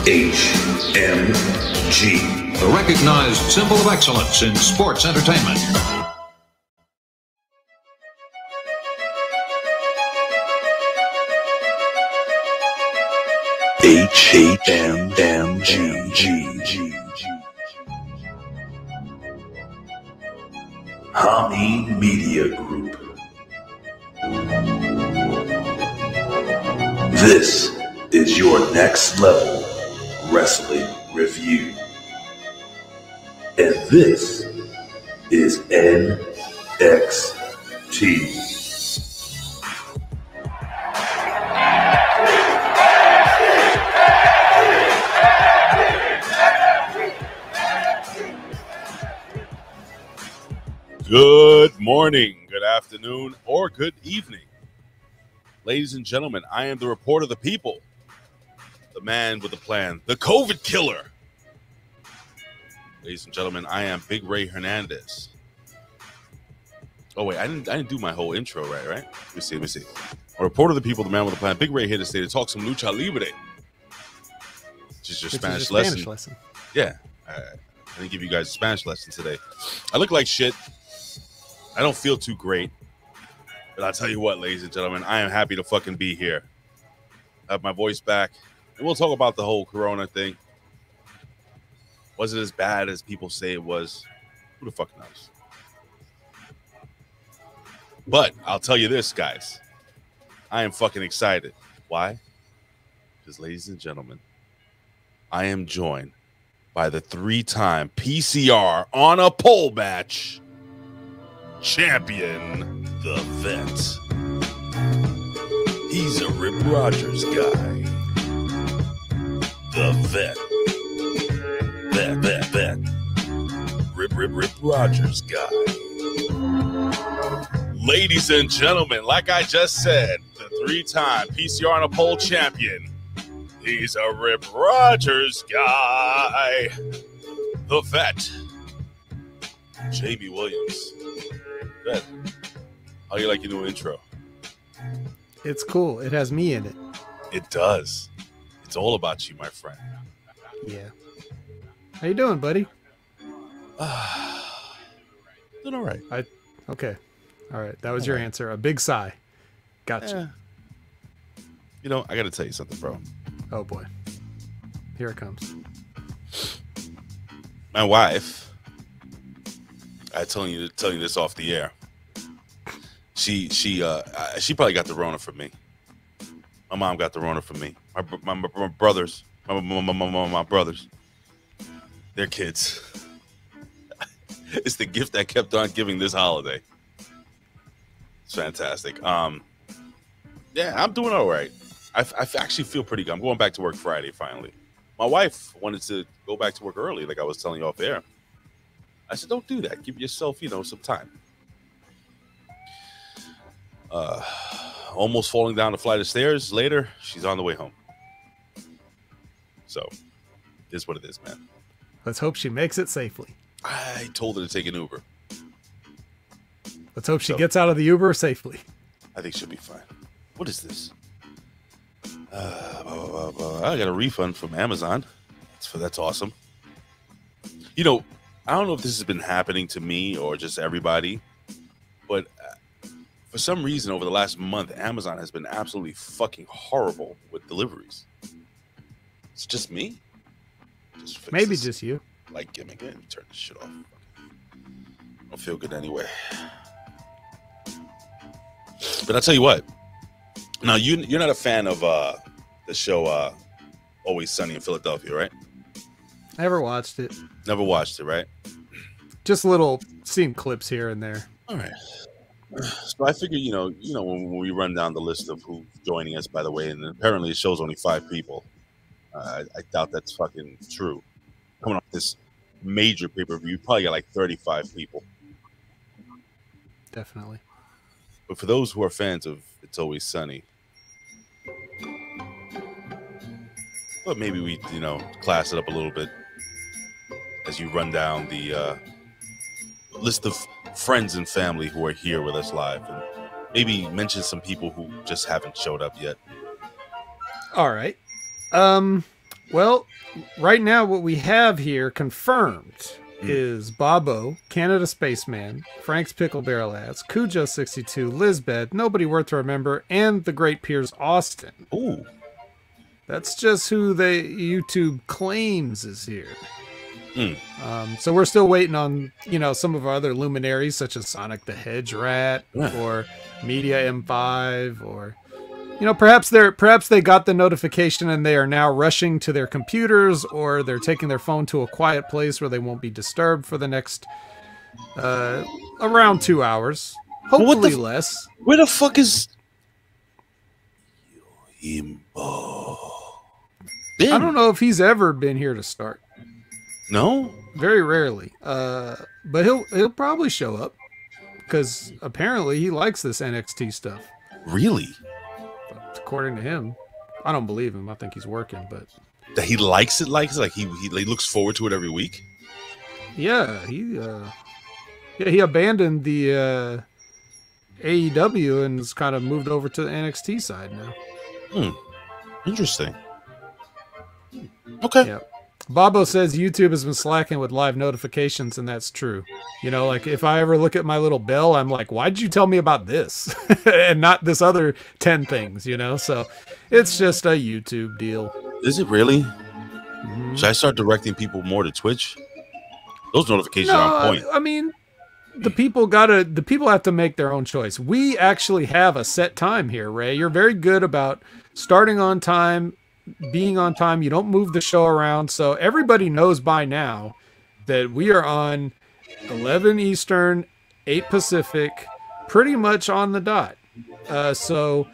HMG, the recognized symbol of excellence in sports entertainment. HMG. Hami Media Group. This is your next level wrestling review. And this is NXT. Good morning, good afternoon, or good evening. Ladies and gentlemen, I am the report of the people, the man with the plan, the COVID killer. Ladies and gentlemen, I am Big Ray Hernandez. Oh wait, I didn't do my whole intro right? Let me see. A report of the people, the man with the plan, Big Ray here to stay to talk some lucha libre, which is your Spanish lesson. Yeah, I didn't give you guys a Spanish lesson today. I look like shit. I don't feel too great, but I'll tell you what, ladies and gentlemen, I am happy to fucking be here. I have my voice back, and we'll talk about the whole Corona thing. Was it as bad as people say it was? Who the fuck knows? But I'll tell you this, guys. I am fucking excited. Why? Because, ladies and gentlemen, I am joined by the three-time PCR on a pole match champion, the Vet. He's a Rip Rogers guy. The Vet. Vet. Rip Rogers guy. Ladies and gentlemen, like I just said, the three-time PCR on a pole champion. He's a Rip Rogers guy. The Vet. Jamie Williams. Vet, how you like your new intro? It's cool. It has me in it. It does. It's all about you, my friend. Yeah. How you doing, buddy? Doing all right. Okay. All right. That was your answer. A big sigh. Gotcha. You know, I got to tell you something, bro. Oh, boy. Here it comes. My wife, I telling you this off the air. She probably got the Rona from me. My mom got the Rona from me. My brothers, my brothers, their kids. It's the gift that kept on giving this holiday. It's fantastic. Yeah, I'm doing all right. I actually feel pretty good. I'm going back to work Friday finally. My wife wanted to go back to work early, like I was telling you off air. I said, don't do that. Give yourself, some time. Almost falling down a flight of stairs. Later, she's on the way home. So, it is what it is, man. Let's hope she makes it safely. I told her to take an Uber. Let's hope she gets out of the Uber safely. I think she'll be fine. What is this? I got a refund from Amazon. That's awesome. I don't know if this has been happening to me or just everybody, but for some reason over the last month, Amazon has been absolutely fucking horrible with deliveries. It's just me. Maybe just you. Like gimmick. Turn this shit off. I don't feel good anyway. But I'll tell you what. Now, you're not a fan of the show Always Sunny in Philadelphia, right? Never watched it. Never watched it, right? Just little scene clips here and there. All right. So I figure, when we run down the list of who's joining us, by the way, and apparently it shows only 5 people. I doubt that's fucking true. Coming off this major pay-per-view, you probably got like 35 people. Definitely. But for those who are fans of It's Always Sunny, but maybe we, class it up a little bit as you run down the list of friends and family who are here with us live, and maybe mention some people who just haven't showed up yet. All right. Well, right now what we have here confirmed is Bobo, Canada Spaceman, Frank's Pickle Barrel Ass, Cujo62, Lizbeth, Nobody Worth to Remember, and the Great Piers Austin. Ooh. That's just who the YouTube claims is here. So we're still waiting on, some of our other luminaries such as Sonic the Hedge Rat or Media M5 or, perhaps they got the notification and they are now rushing to their computers, or they're taking their phone to a quiet place where they won't be disturbed for the next around 2 hours. Hopefully less. Where the fuck is Imbo? I don't know if he's ever been here to start. No? Very rarely. But he'll probably show up because apparently he likes this NXT stuff. Really? According to him. I don't believe him. I think he's working, but that he likes it, like he looks forward to it every week. Yeah, he abandoned the AEW and has kind of moved over to the NXT side now. Interesting. Okay. Yeah. Bobo says YouTube has been slacking with live notifications, and that's true. Like if I ever look at my little bell, I'm like, why'd you tell me about this and not this other 10 things, So it's just a YouTube deal. Is it really? Mm-hmm. Should I start directing people more to Twitch? Those notifications are on point. I mean, the people have to make their own choice. We actually have a set time here, Ray. You're very good about starting on time, being on time. You don't move the show around. So everybody knows by now that we are on 11 Eastern, 8 Pacific, pretty much on the dot. So,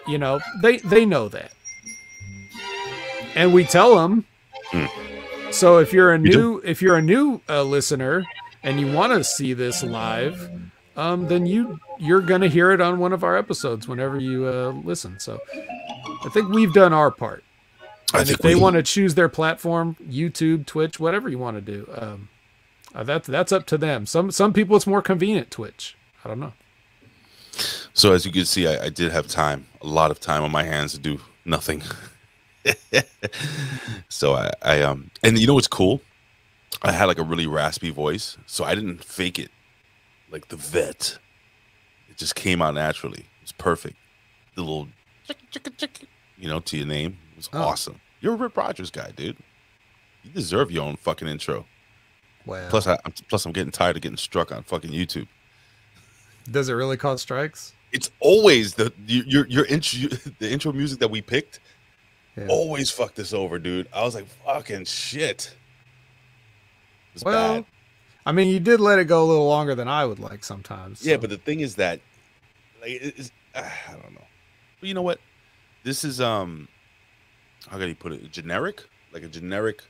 they know that. And we tell them. So if you're a new listener and you want to see this live, then you're going to hear it on one of our episodes whenever you listen. So I think we've done our part. And if they want to choose their platform, YouTube, Twitch, whatever you want to do, that's up to them. Some people it's more convenient Twitch. I don't know. So as you can see, I did have time, a lot of time on my hands to do nothing. So I and you know what's cool? I had like a really raspy voice, so I didn't fake it like the vet. It just came out naturally. It was perfect. The little to your name. It was awesome. You're a Rip Rogers guy, dude. You deserve your own fucking intro. Wow. Plus I'm getting tired of getting struck on fucking YouTube. Does it really cause strikes? It's always the intro music that we picked. Yeah. Always fucked us over, dude. I was like, fucking shit. It's bad. I mean, you did let it go a little longer than I would like sometimes. So. Yeah, but the thing is that, I don't know. But you know what? This is how can you put it? Generic, like a generic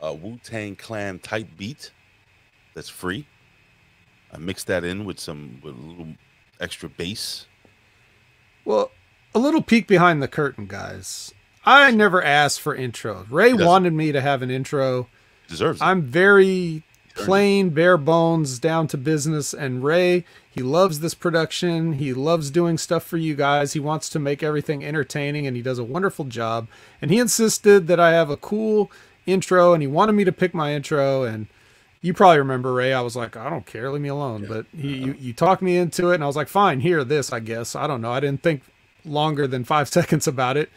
Wu-Tang Clan type beat that's free. I mixed that in with a little extra bass. Well, a little peek behind the curtain, guys. I never asked for intro. Ray wanted me to have an intro. Deserves it. I'm very plain, bare bones, down to business. And Ray, he loves this production. He loves doing stuff for you guys. He wants to make everything entertaining, and he does a wonderful job. And he insisted that I have a cool intro, and he wanted me to pick my intro. And you probably remember, Ray, I was like, I don't care, leave me alone. Yeah. But you talked me into it, and I was like, fine, here, this, I guess. I don't know. I didn't think longer than 5 seconds about it.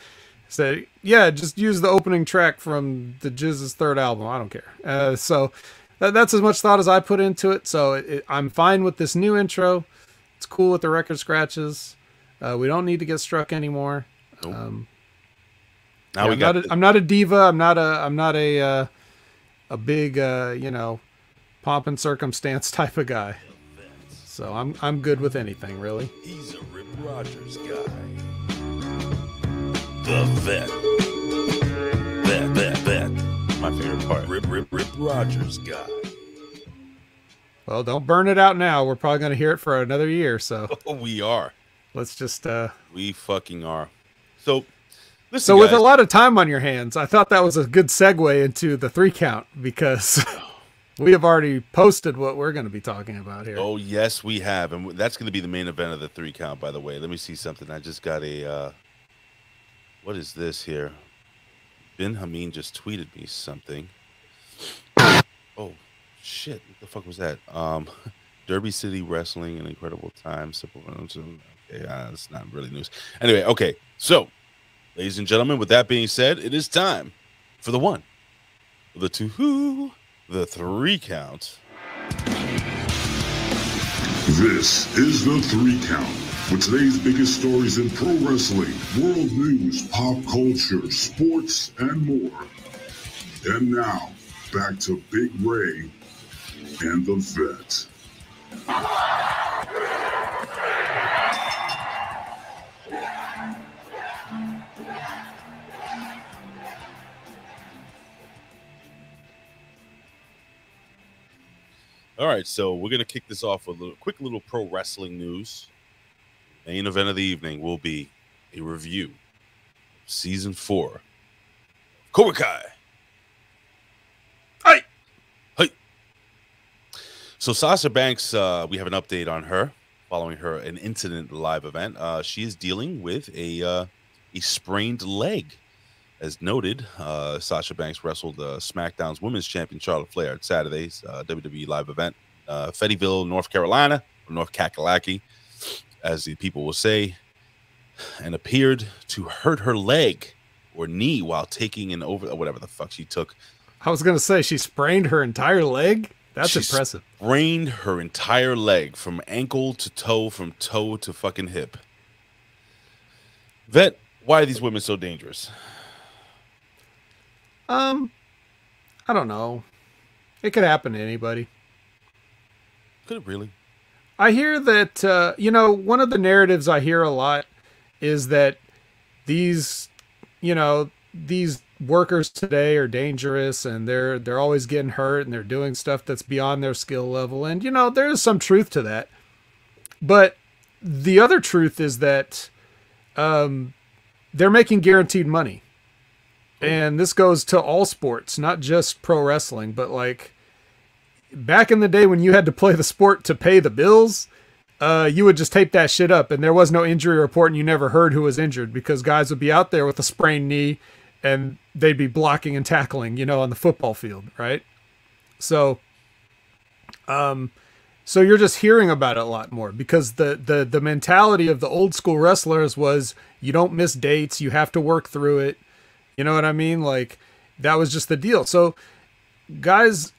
Said, yeah, just use the opening track from the Jizz's third album. I don't care. So that's as much thought as I put into it. So I'm fine with this new intro. It's cool with the record scratches. We don't need to get struck anymore. Nope. I'm not a diva. I'm not a big pomp and circumstance type of guy. So I'm good with anything, really. He's a Rip Rogers guy. The vet. My favorite part. Rip Rogers guy. Well, don't burn it out now. We're probably going to hear it for another year, so. We are. Let's just... We fucking are. So, listen, so with a lot of time on your hands, I thought that was a good segue into the 3 count, because we have already posted what we're going to be talking about here. Oh, yes, we have. And that's going to be the main event of the 3 count, by the way. Let me see something. I just got a... what is this here? Bin Hameen just tweeted me something. Oh shit! What the fuck was that? Derby City Wrestling, an incredible time. Simple. Okay, it's not really news. Anyway, okay. So, ladies and gentlemen, with that being said, it is time for the 1, the 2, the 3 count. This is the 3 count with today's biggest stories in pro wrestling, world news, pop culture, sports, and more. And now, back to Big Ray and the Vet. All right, so we're gonna kick this off with a quick little pro wrestling news. Main event of the evening will be a review of season 4 of Cobra Kai. Hi. Hi. So Sasha Banks, we have an update on her following an incident live event. She is dealing with a sprained leg. As noted, Sasha Banks wrestled SmackDown's Women's Champion Charlotte Flair at Saturday's WWE live event, Fayetteville, North Carolina, or North Kakalaki, as the people will say, and appeared to hurt her leg or knee while taking whatever the fuck she took. I was gonna say she sprained her entire leg. That's impressive. Sprained her entire leg from ankle to toe, from toe to fucking hip. Vet, why are these women so dangerous? I don't know. It could happen to anybody. Could it really? I hear that, one of the narratives I hear a lot is that these workers today are dangerous and they're always getting hurt and they're doing stuff that's beyond their skill level. And, there is some truth to that. But the other truth is that, they're making guaranteed money. And this goes to all sports, not just pro wrestling, but like back in the day when you had to play the sport to pay the bills, you would just tape that shit up and there was no injury report and you never heard who was injured because guys would be out there with a sprained knee and they'd be blocking and tackling, on the football field. Right. So you're just hearing about it a lot more because the mentality of the old school wrestlers was you don't miss dates. You have to work through it. You know what I mean? Like that was just the deal. So guys,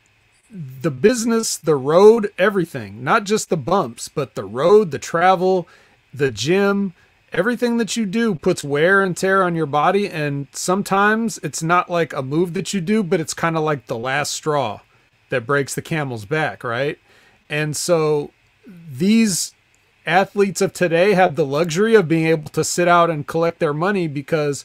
the business, the road, everything, not just the bumps, but the road, the travel, the gym, everything that you do puts wear and tear on your body. And sometimes it's not like a move that you do, but it's kind of like the last straw that breaks the camel's back. Right. And so these athletes of today have the luxury of being able to sit out and collect their money because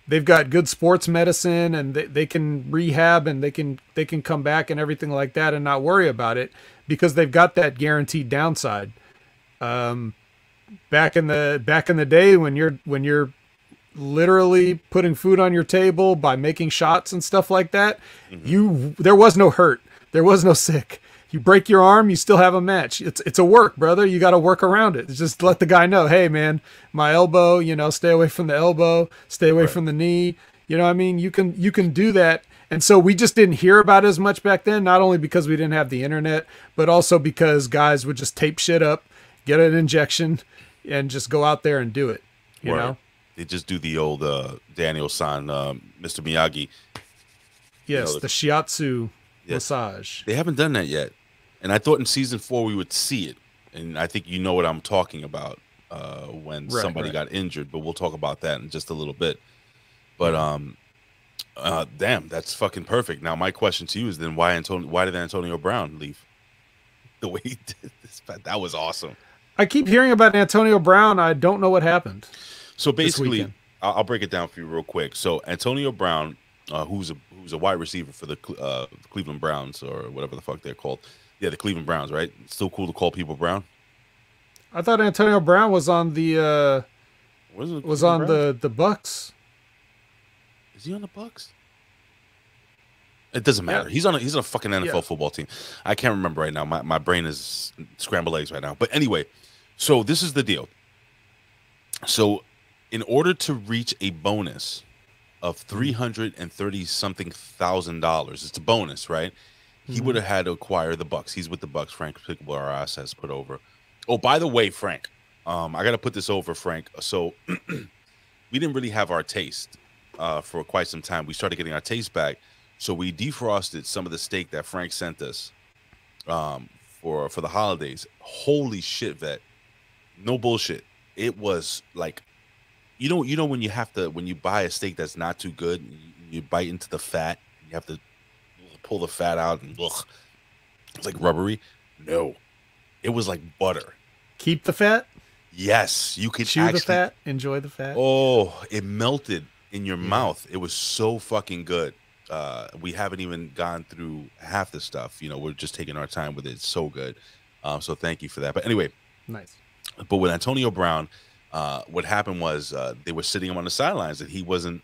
they've got good sports medicine and they can rehab and they can come back and everything like that and not worry about it because they've got that guaranteed downside. Back in the day when you're literally putting food on your table by making shots and stuff like that, there was no hurt, there was no sick. You break your arm, you still have a match. It's a work, brother. You got to work around it. Just let the guy know, hey man, my elbow, stay away from the elbow, stay away from the knee. You know what I mean? You can do that. And so we just didn't hear about it as much back then, not only because we didn't have the internet, but also because guys would just tape shit up, get an injection, and just go out there and do it. You know? They just do the old Daniel-san, Mr. Miyagi. Yes, the shiatsu massage. They haven't done that yet. And I thought in season 4 we would see it. And I think you know what I'm talking about when somebody got injured. But we'll talk about that in just a little bit. But damn, that's fucking perfect. Now my question to you is then why did Antonio Brown leave the way he did this? That was awesome. I keep hearing about Antonio Brown. I don't know what happened. So basically, I'll break it down for you real quick. So Antonio Brown, who's a wide receiver for the Cleveland Browns or whatever the fuck they're called. Yeah, the Cleveland Browns, right? It's still cool to call people Brown. I thought Antonio Brown was on the the Bucks. Is he on the Bucks? It doesn't matter. Yeah. He's on a fucking NFL football team. I can't remember right now. My brain is scrambled eggs right now. But anyway, so this is the deal. So in order to reach a bonus of $330 something thousand. It's a bonus, right? He would have had to acquire the Bucks. He's with the Bucks. Frank Pickable has put over. Oh, by the way, Frank, I got to put this over, Frank. So we didn't really have our taste for quite some time. We started getting our taste back. So we defrosted some of the steak that Frank sent us for the holidays. Holy shit, Vet. No bullshit. It was like, you know when you buy a steak that's not too good, you bite into the fat, you have to pull the fat out and ugh, it's like rubbery. No, it was like butter. Keep the fat. Yes, you could chew the fat, enjoy the fat. Oh, it melted in your mouth. It was so fucking good. We haven't even gone through half the stuff. We're just taking our time with it. It's so good. So thank you for that. But anyway, nice. But with Antonio Brown, what happened was they were sitting him on the sidelines, and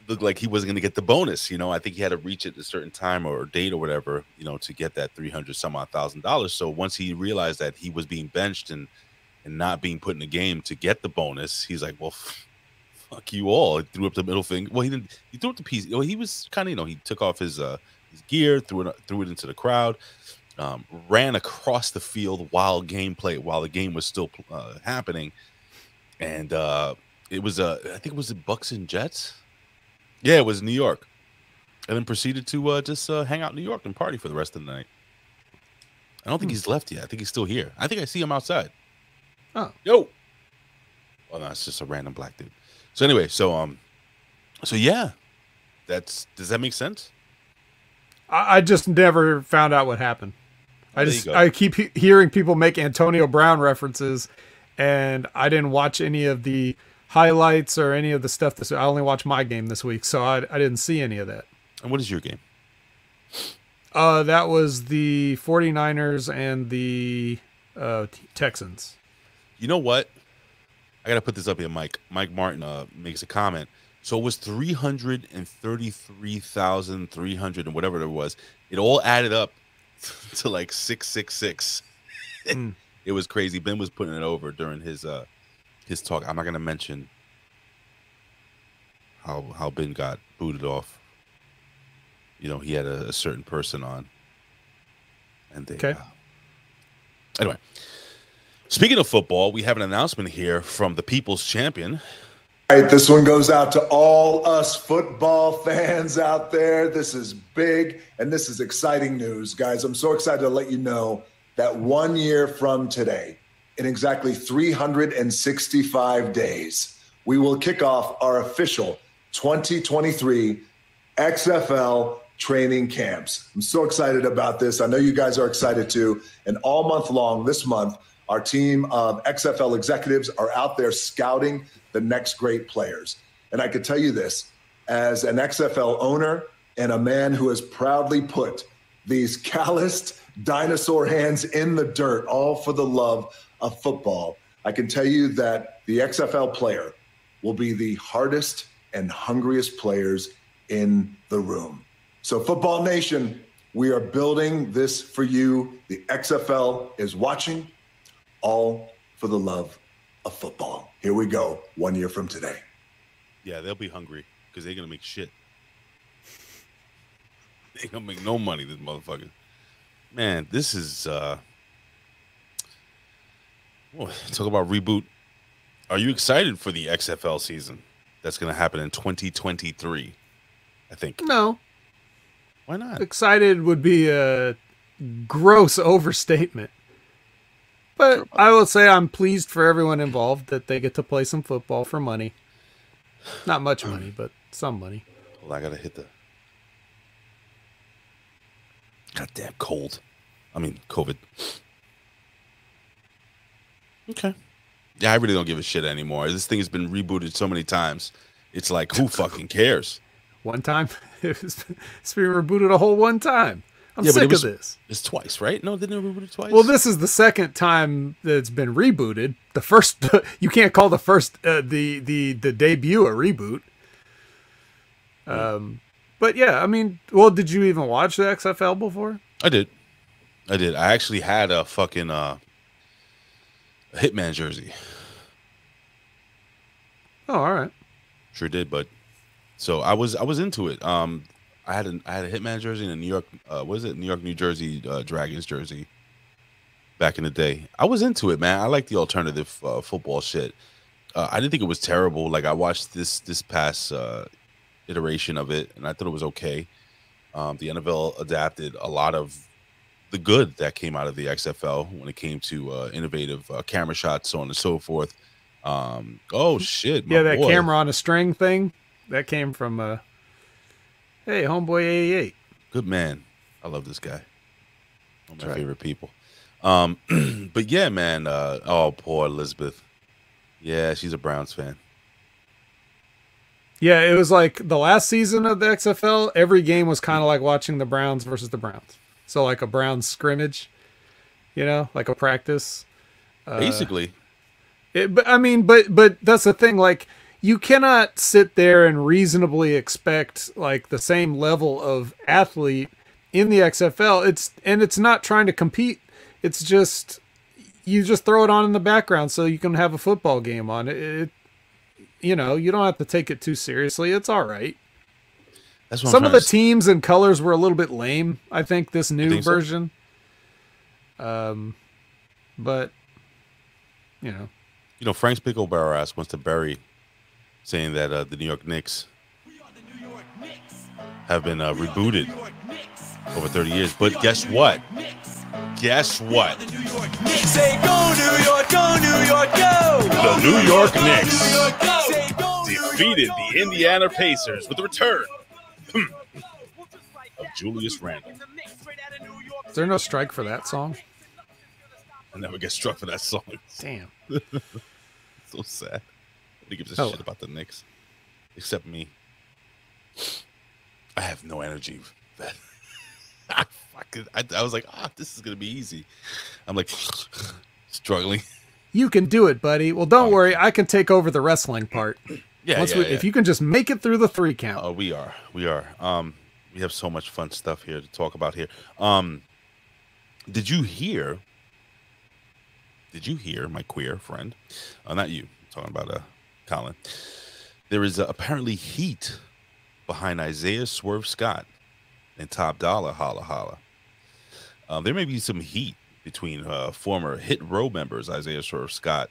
looked like he wasn't going to get the bonus. I think he had to reach it at a certain time or date or whatever, to get that $300 some odd thousand. So once he realized that he was being benched and not being put in the game to get the bonus, he's like, well, fuck you all. He threw up the middle finger. Well, he didn't. He threw up the piece. He was kind of, he took off his gear, threw it into the crowd, ran across the field while the game was still happening, and it was I think it was the Bucks and Jets. Yeah, it was New York, and then proceeded to just hang out in New York and party for the rest of the night. I don't think he's left yet. I think he's still here. I think I see him outside. Oh, yo. Well, no, it's just a random black dude. So anyway, so yeah, does that make sense? I just never found out what happened. I keep hearing people make Antonio Brown references, and I didn't watch any of the highlights or any of the stuff this. I only watched my game this week, so I didn't see any of that. And what is your game? That was the 49ers and the Texans. You know what? I got to put this up here, Mike. Mike Martin makes a comment. So it was 333,300 and whatever it was. It all added up to like 666. It was crazy. Ben was putting it over during his talk. I'm not going to mention how Ben got booted off. He had a certain person on. And they, okay. Anyway. Speaking of football, we have an announcement here from the People's Champion. All right, this one goes out to all us football fans out there. This is big, and this is exciting news, guys. I'm so excited to let you know that 1 year from today, in exactly 365 days, we will kick off our official 2023 XFL training camps. I'm so excited about this. I know you guys are excited too. And all month long, this month, our team of XFL executives are out there scouting the next great players. And I could tell you this, as an XFL owner and a man who has proudly put these calloused dinosaur hands in the dirt, all for the love of football, I can tell you that the XFL player will be the hardest and hungriest players in the room. So Football Nation, we are building this for you. The XFL is watching, all for the love of football. Here we go, 1 year from today. Yeah, they'll be hungry because they're going to make shit. They ain't going to make no money, this motherfucker. Man, this is... talk about reboot. Are you excited for the XFL season that's going to happen in 2023, I think? No. Why not? Excited would be a gross overstatement. But I will say I'm pleased for everyone involved that they get to play some football for money. Not much money, but some money. Well, I got to hit the... Goddamn cold. I mean, COVID. Okay. Yeah, I really don't give a shit anymore. This thing has been rebooted so many times. It's like, who fucking cares? One time? It's been rebooted a whole one time. I'm sick of this. It's twice, right? No, didn't it reboot it twice? Well, this is the second time that it's been rebooted. The first, you can't call the first, the debut a reboot. But yeah, I mean, well, did you even watch the XFL before? I did. I actually had a fucking a Hitman jersey. Oh, all right. Sure did, but So I was into it. I had a Hitman jersey and a New York New Jersey Dragons jersey back in the day. I was into it, man. I like the alternative football shit. I didn't think it was terrible. Like I watched this past iteration of it, and I thought it was okay. The NFL adapted a lot of the good that came out of the XFL when it came to innovative camera shots, so on and so forth. Oh shit! Yeah, that camera on a string thing that came from hey, homeboy 88. Good man. I love this guy. One of my favorite people. But yeah, man. Oh, poor Elizabeth. Yeah, she's a Browns fan. Yeah, it was like the last season of the XFL. Every game was kind of like watching the Browns versus the Browns. So like a Browns scrimmage, you know, like a practice. Basically. But that's the thing. Like, you cannot sit there and reasonably expect like the same level of athlete in the XFL. It's not trying to compete. It's just, you just throw it on in the background so you can have a football game on it. You know, you don't have to take it too seriously. It's all right. That's what Some of the teams and colors were a little bit lame, I think, this new version. So? But, you know. You know, Frank Spicklebarrow wants to bury saying that the New York Knicks have been rebooted over 30 years. But guess what? Guess what? Say go New York, go New York, go! The New York Knicks defeated the Indiana Pacers with the return of Julius Randle. Is there no strike for that song? I never get struck for that song. Damn. So sad. Nobody gives a shit about the Knicks. Except me. I have no energy for that. I was like, this is going to be easy. I'm like, struggling. You can do it, buddy. Well, don't worry. I can take over the wrestling part. If you can just make it through the 3 count. Oh, we are. We have so much fun stuff here to talk about here. Did you hear, my queer friend? Not you. I'm talking about Colin. There is apparently heat behind Isaiah Swerve Scott and Top Dollar Holla Holla. There may be some heat between former Hit Row members Isaiah Swerve Scott,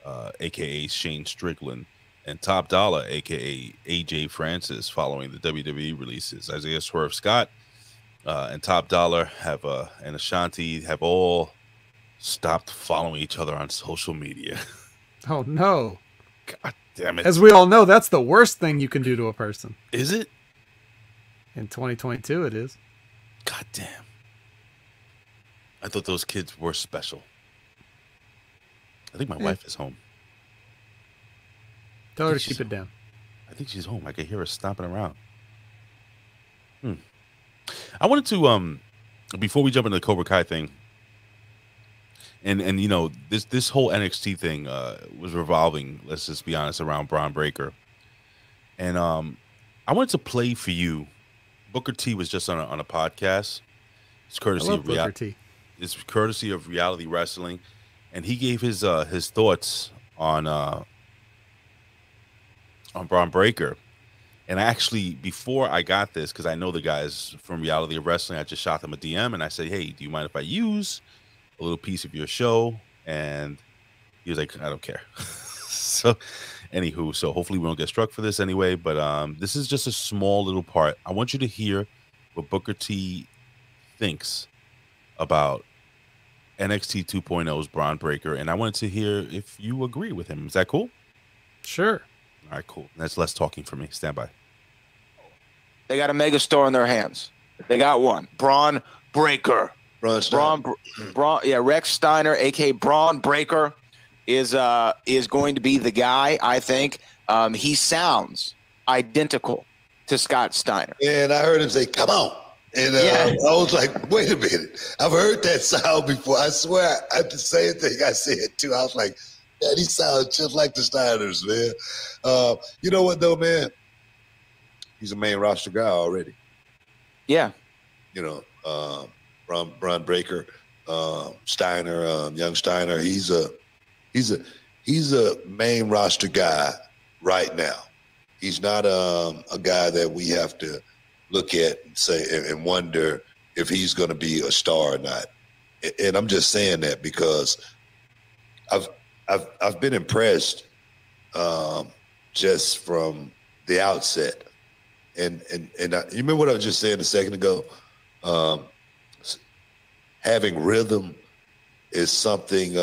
a.k.a. Shane Strickland, and Top Dollar, a.k.a. AJ Francis, following the WWE releases. Isaiah Swerve Scott and Top Dollar and Ashanti have all stopped following each other on social media. Oh, no. God damn it. As we all know, that's the worst thing you can do to a person. Is it? In 2022, it is. God damn. I thought those kids were special. I think my wife is home. Tell her to keep it down. I think she's home. I can hear her stomping around. I wanted to, before we jump into the Cobra Kai thing, and you know, this whole NXT thing was revolving, let's just be honest, around Braun Breaker. And I wanted to play for you. Booker T was just on a podcast. It's courtesy of Booker T. It's courtesy of Reality Wrestling, and he gave his thoughts on Braun Breaker. And actually, before I got this, because I know the guys from Reality Wrestling, I just shot them a DM and I said, "Hey, do you mind if I use a little piece of your show?" And he was like, "I don't care." So, anywho, so hopefully we don't get struck for this anyway. But this is just a small little part. I want you to hear what Booker T thinks about NXT 2.0's Braun Breaker, and I wanted to hear if you agree with him. Is that cool? Sure. All right, cool. That's less talking for me. Stand by. They got a mega star in their hands. They got one. Braun Breaker. Rex Steiner, aka Braun Breaker, is going to be the guy. I think he sounds identical to Scott Steiner. And I heard him say, "Come on." And I was like, wait a minute. I've heard that sound before. I swear, the same thing I said, too. I was like, man, he sounds just like the Steiners, man. You know what, though, man? He's a main roster guy already. Yeah. You know, Braun Breaker, Steiner, young Steiner. He's a main roster guy right now. He's not a guy that we have to look at and say and wonder if he's going to be a star or not. And I'm just saying that because I've been impressed just from the outset. And you remember what I was just saying a second ago? Having rhythm is something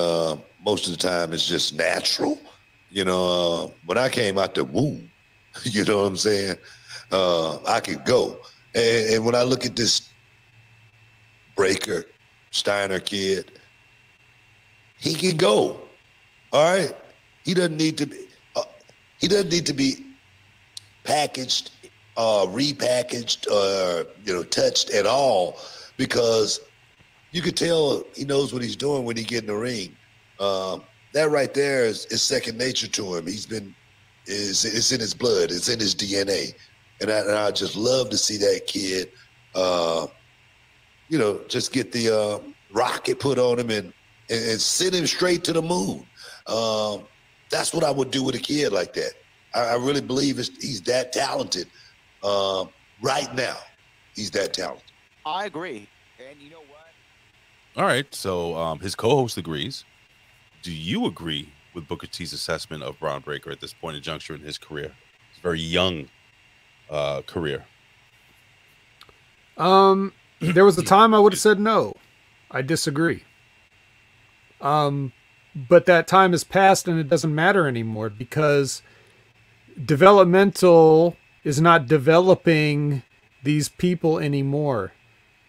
most of the time is just natural. You know, when I came out the womb, you know what I'm saying? I could go. And when I look at this Breaker Steiner kid, he can go. All right. He doesn't need to be. He doesn't need to be packaged, repackaged, or touched at all, because you could tell he knows what he's doing when he get in the ring. That right there is second nature to him. It's in his blood. It's in his DNA. And I just love to see that kid, just get the rocket put on him and send him straight to the moon. That's what I would do with a kid like that. I really believe he's that talented. Right now, he's that talented. I agree. And you know what? All right. So his co-host agrees. Do you agree with Booker T's assessment of Bron Breakker at this point in juncture in his career? It's a very young career. There was a time I would have said no. I disagree. But that time has passed and it doesn't matter anymore, because developmental is not developing these people anymore.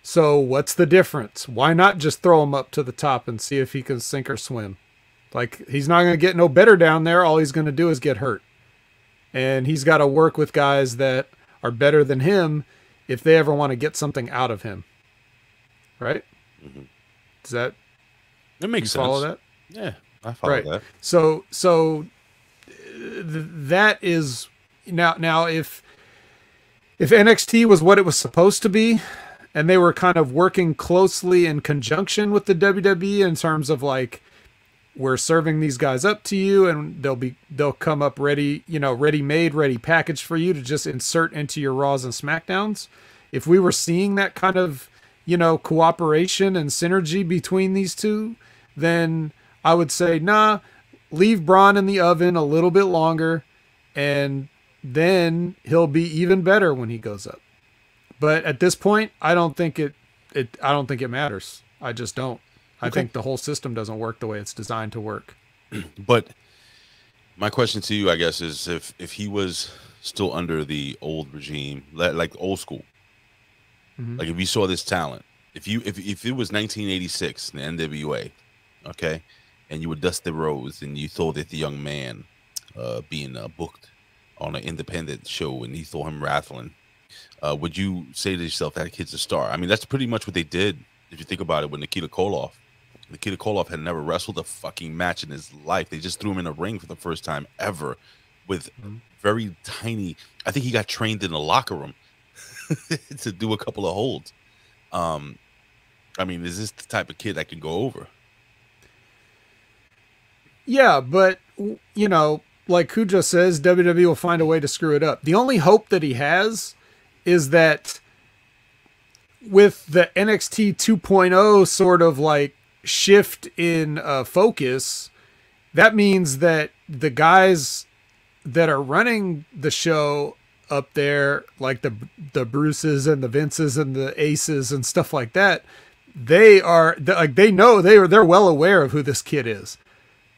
So what's the difference? Why not just throw him up to the top and see if he can sink or swim? Like, he's not going to get no better down there. All he's going to do is get hurt. And he's got to work with guys that are better than him if they ever want to get something out of him. Right? Mm-hmm. Does that makes sense? Follow that? Yeah, I follow that. So that is now if NXT was what it was supposed to be, and they were kind of working closely in conjunction with the WWE in terms of like, we're serving these guys up to you and they'll come up ready, ready-made, ready packaged for you to just insert into your Raws and SmackDowns. If we were seeing that kind of, cooperation and synergy between these two, then I would say, nah, leave Braun in the oven a little bit longer, and then he'll be even better when he goes up. But at this point, I don't think it matters. I just don't. I think the whole system doesn't work the way it's designed to work. But my question to you, I guess, is if he was still under the old regime, like old school, Mm-hmm. like if you saw this talent, if it was 1986, the NWA, okay, and you were Dusty Rhodes and you saw that the young man being booked on an independent show and you saw him rattling, would you say to yourself, that kid's a star? I mean, that's pretty much what they did, if you think about it, with Nikita Koloff. Nikita Koloff had never wrestled a fucking match in his life. They just threw him in a ring for the first time ever with very tiny... I think he got trained in the locker room to do a couple of holds. I mean, is this the type of kid that can go over? Yeah, but, like Cujo says, WWE will find a way to screw it up. The only hope that he has is that with the NXT 2.0 sort of like shift in focus, that means that the guys that are running the show up there, like the Bruces and the Vinces and the Aces and stuff like that, they're well aware of who this kid is.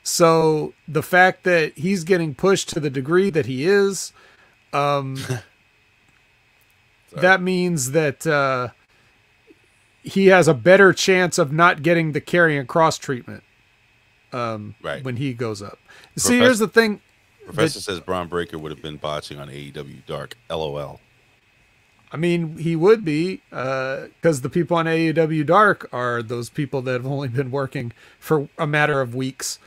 So the fact that he's getting pushed to the degree that he is, that means that he has a better chance of not getting the karrion cross treatment when he goes up. See, here's the thing. Professor says Bron Breakker would have been botching on AEW Dark. LOL. I mean, he would be, because the people on AEW Dark are those people that have only been working for a matter of weeks.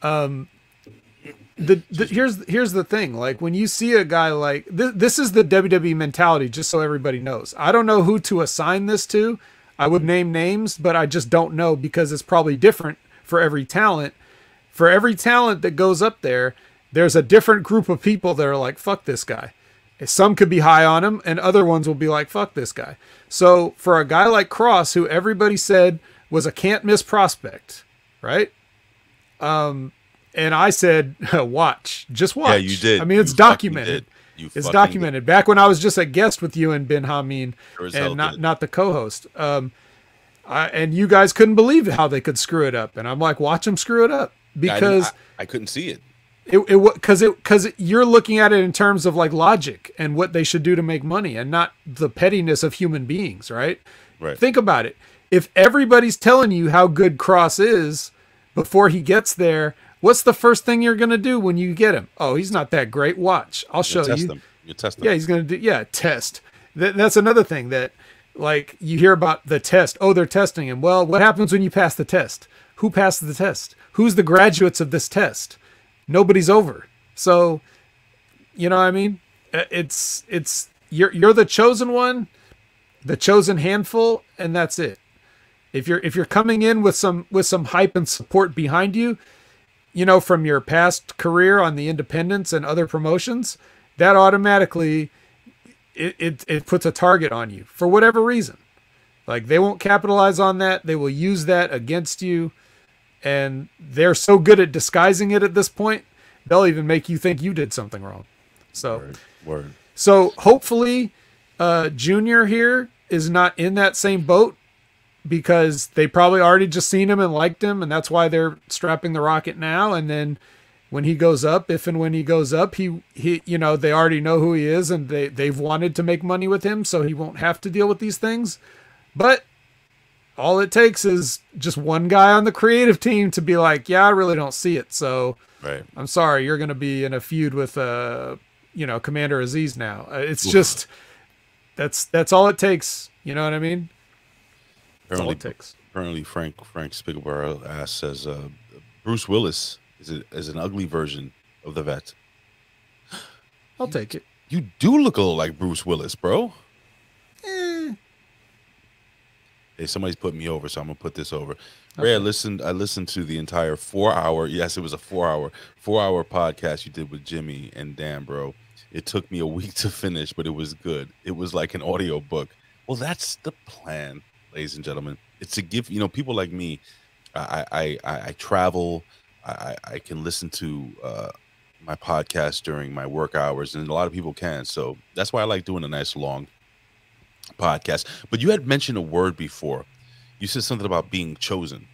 Here's the thing. Like, when you see a guy like this is the WWE mentality, just so everybody knows. I don't know who to assign this to. I would name names, but I just don't know, because it's probably different for every talent. For every talent that goes up there, there's a different group of people that are like, fuck this guy. Some could be high on him, and other ones will be like, fuck this guy. So for a guy like Cross, who everybody said was a can't miss prospect, right? And I said, watch, just watch. Yeah, you did. I mean, it's documented. It's documented. Back when I was just a guest with you and Ben Hameen, and not the co-host. And you guys couldn't believe how they could screw it up. And I'm like, watch them screw it up, because I couldn't see it. Because you're looking at it in terms of like logic and what they should do to make money, and not the pettiness of human beings, right? Right. Think about it. If everybody's telling you how good Cross is before he gets there, what's the first thing you're going to do when you get him? Oh, he's not that great. Watch. I'll show you. You test them. Yeah, he's going to do, test. That's another thing that, like, you hear about the test. Oh, they're testing him. Well, what happens when you pass the test? Who passed the test? Who's the graduates of this test? Nobody's over. So, you know what I mean? You're the chosen one, the chosen handful, and that's it. If you're coming in with some hype and support behind you, you know, from your past career on the independents and other promotions, that automatically it puts a target on you for whatever reason. Like, they won't capitalize on that. They will use that against you. And they're so good at disguising it at this point, they'll even make you think you did something wrong. So, Word. So hopefully, Junior here is not in that same boat, because they probably already just seen him and liked him, and that's why they're strapping the rocket now. And then when he goes up, if and when he goes up, he you know, they already know who he is, and they've wanted to make money with him, so he won't have to deal with these things. But all it takes is just one guy on the creative team to be like, yeah, I really don't see it. So I'm sorry, you're going to be in a feud with, Commander Aziz now. It's just, that's all it takes. You know what I mean? That's all it takes. Apparently Frank Spiegelbauer says, Bruce Willis is an ugly version of the vet. I'll take it. You do look a little like Bruce Willis, bro. Hey, somebody's putting me over, so I'm gonna put this over. Ray, I listened to the entire 4-hour. Yes, it was a 4-hour podcast you did with Jimmy and Dan, bro. It took me a week to finish, but it was good. It was like an audio book. Well, that's the plan, ladies and gentlemen. It's to give, people like me. I travel. I can listen to my podcast during my work hours, and a lot of people can. So that's why I like doing a nice long podcast. But you had mentioned a word before. You said something about being chosen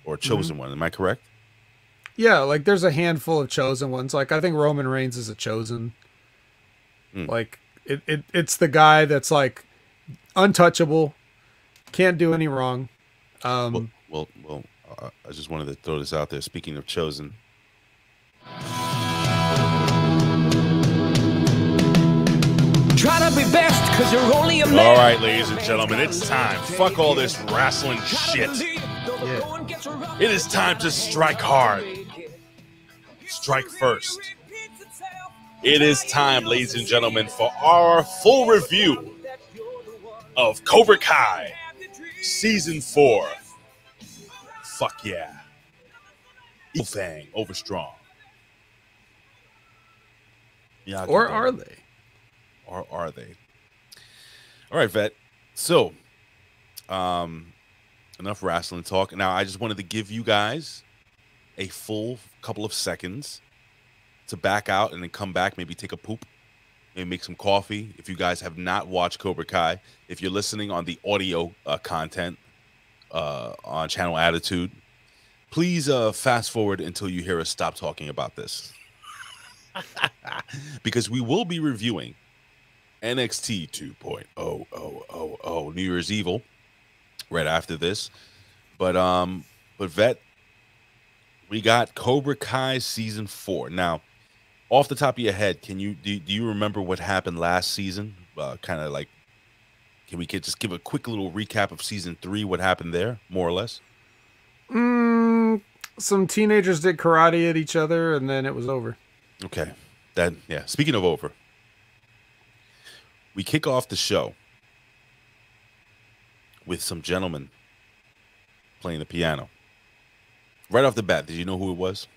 or chosen one. Am I correct? Yeah, like there's a handful of chosen ones. Like I think Roman Reigns is a chosen. Like it's the guy that's like untouchable, can't do any wrong. Well, I just wanted to throw this out there. Speaking of chosen, try to be best because you're only a man. All right, ladies and gentlemen, it's time. Fuck all this wrestling shit. Yeah. It is time to strike hard. Strike first. It is time, ladies and gentlemen, for our full review of Cobra Kai Season 4. Fuck yeah. Evil Fang over strong. Yeah, or are they? Or are they? All right, Vet. So, enough wrestling talk. Now, I just wanted to give you guys a full couple of seconds to back out and then come back, maybe take a poop, maybe make some coffee. If you guys have not watched Cobra Kai, if you're listening on the audio content on Channel Attitude, please fast forward until you hear us stop talking about this. Because we will be reviewing NXT 2.0 New Year's Evil right after this. But Vet, we got Cobra Kai Season 4. Now, off the top of your head, do you remember what happened last season? Kind of like, can we just give a quick little recap of Season 3, what happened there, more or less? Some teenagers did karate at each other, and then it was over. Okay. Yeah. Speaking of over, we kick off the show with some gentlemen playing the piano. Right off the bat, did you know who it was?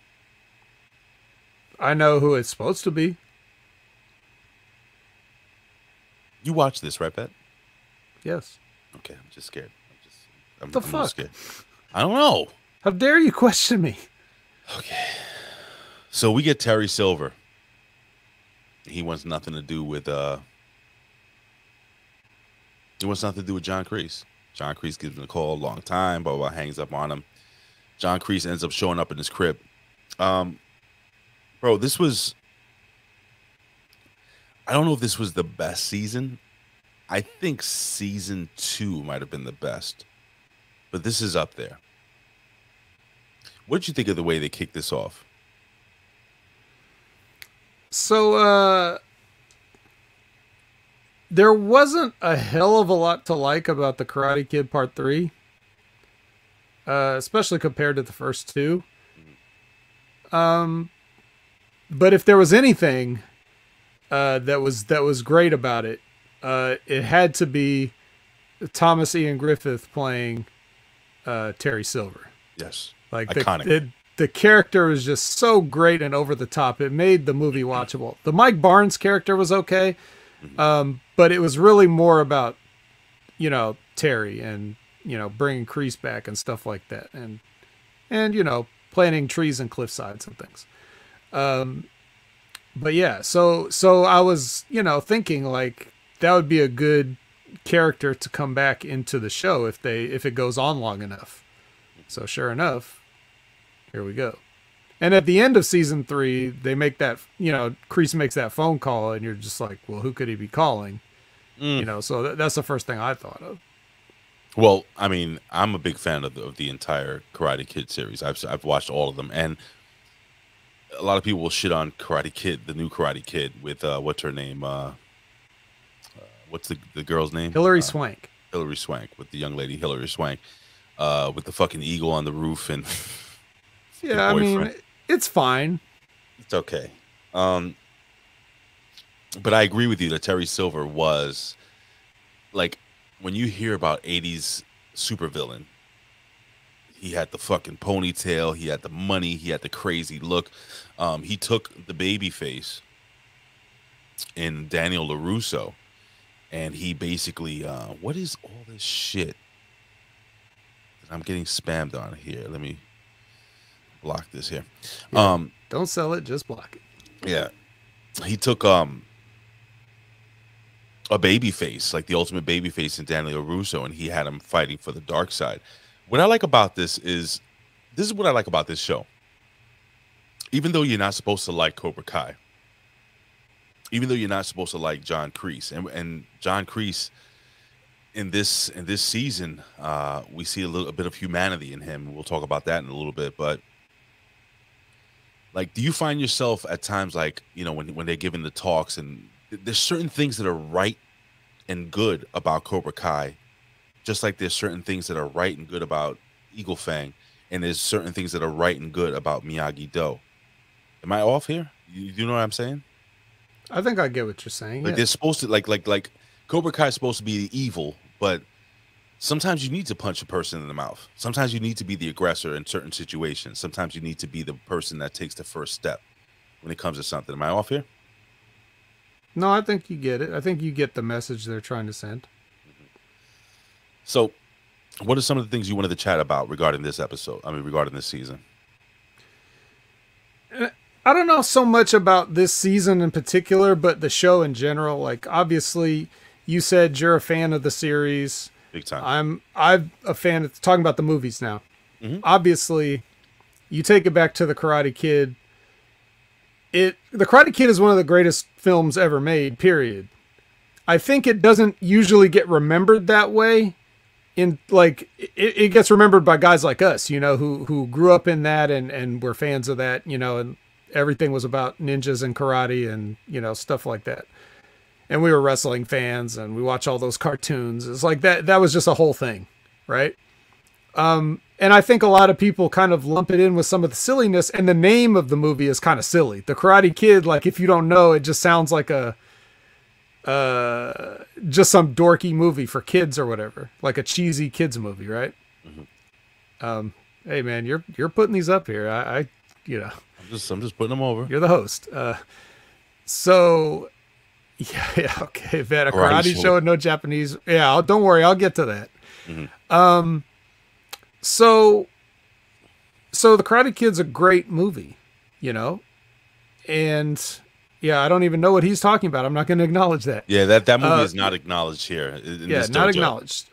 I know who it's supposed to be. You watch this, right, Pat? Yes. Okay, I'm just scared. I'm The a little fuck? scared. I don't know. How dare you question me? Okay. So we get Terry Silver. He wants nothing to do with John Kreese. John Kreese gives him a call, long time, blah, blah, blah, hangs up on him. John Kreese ends up showing up in his crib. Bro, this was, I don't know if this was the best season. I think season 2 might have been the best, but this is up there. What did you think of the way they kicked this off? So, there wasn't a hell of a lot to like about the Karate Kid Part 3, especially compared to the first 2. But if there was anything that was great about it, it had to be Thomas Ian Griffith playing Terry Silver. Yes, like iconic. The character was just so great and over the top. It made the movie watchable. The Mike Barnes character was okay, but it was really more about, Terry and, bringing Kreese back and stuff like that. And planting trees and cliff sides and things. But yeah, so I was, thinking like that would be a good character to come back into the show if it goes on long enough. So sure enough, here we go. And at the end of season 3, they make that, Kreese makes that phone call and you're just like, well, who could he be calling? So that's the first thing I thought of. Well, I mean, I'm a big fan of the entire Karate Kid series. I've watched all of them, and a lot of people will shit on Karate Kid, the new Karate Kid with what's her name? What's the girl's name? Hilary Swank. Hilary Swank, with the young lady Hilary Swank, with the fucking eagle on the roof and yeah, I mean, it's fine. It's okay. But I agree with you that Terry Silver was like, when you hear about 80s supervillain, he had the fucking ponytail, he had the money, he had the crazy look. He took the baby face in Daniel LaRusso, and he basically, what is all this shit that I'm getting spammed on here? Let me block this here. Yeah, don't sell it, just block it. Yeah. He took a baby face, like the ultimate baby face in Daniel LaRusso, and he had him fighting for the dark side. What I like about this is what I like about this show. Even though you're not supposed to like Cobra Kai, even though you're not supposed to like John Kreese, and John Kreese in this season, we see a bit of humanity in him. We'll talk about that in a little bit, but like, do you find yourself at times, like, when they're giving the talks, and there's certain things that are right and good about Cobra Kai, just like there's certain things that are right and good about Eagle Fang, and there's certain things that are right and good about Miyagi-Do. Am I off here? You know what I'm saying? I think I get what you're saying. Like, they're supposed to, like Cobra Kai is supposed to be the evil, but sometimes you need to punch a person in the mouth. Sometimes you need to be the aggressor in certain situations. Sometimes you need to be the person that takes the first step when it comes to something. Am I off here? No, I think you get it. I think you get the message they're trying to send. So, what are some of the things you wanted to chat about regarding this episode? I mean, regarding this season? I don't know so much about this season in particular, but the show in general. Like, obviously, you said you're a fan of the series. Big time. I'm a fan of talking about the movies now. Mm-hmm. Obviously, you take it back to the Karate Kid. The Karate Kid is one of the greatest films ever made, period. I think it doesn't usually get remembered that way. It gets remembered by guys like us, who grew up in that and were fans of that, and everything was about ninjas and karate and, stuff like that. And we were wrestling fans and we watch all those cartoons. It's like that was just a whole thing. Right. And I think a lot of people kind of lump it in with some of the silliness, and the name of the movie is kind of silly. The Karate Kid, like, if you don't know, it just sounds like just some dorky movie for kids or whatever, like a cheesy kids movie. Right. Mm-hmm. Hey man, you're putting these up here. you know. I'm just putting them over. You're the host. So, yeah, okay. Vet, a karate show with no Japanese. Yeah, don't worry, I'll get to that. Mm-hmm. So the Karate Kid's a great movie, you know, and yeah, I don't even know what he's talking about. I'm not going to acknowledge that. Yeah, that movie is not acknowledged here. Not acknowledged.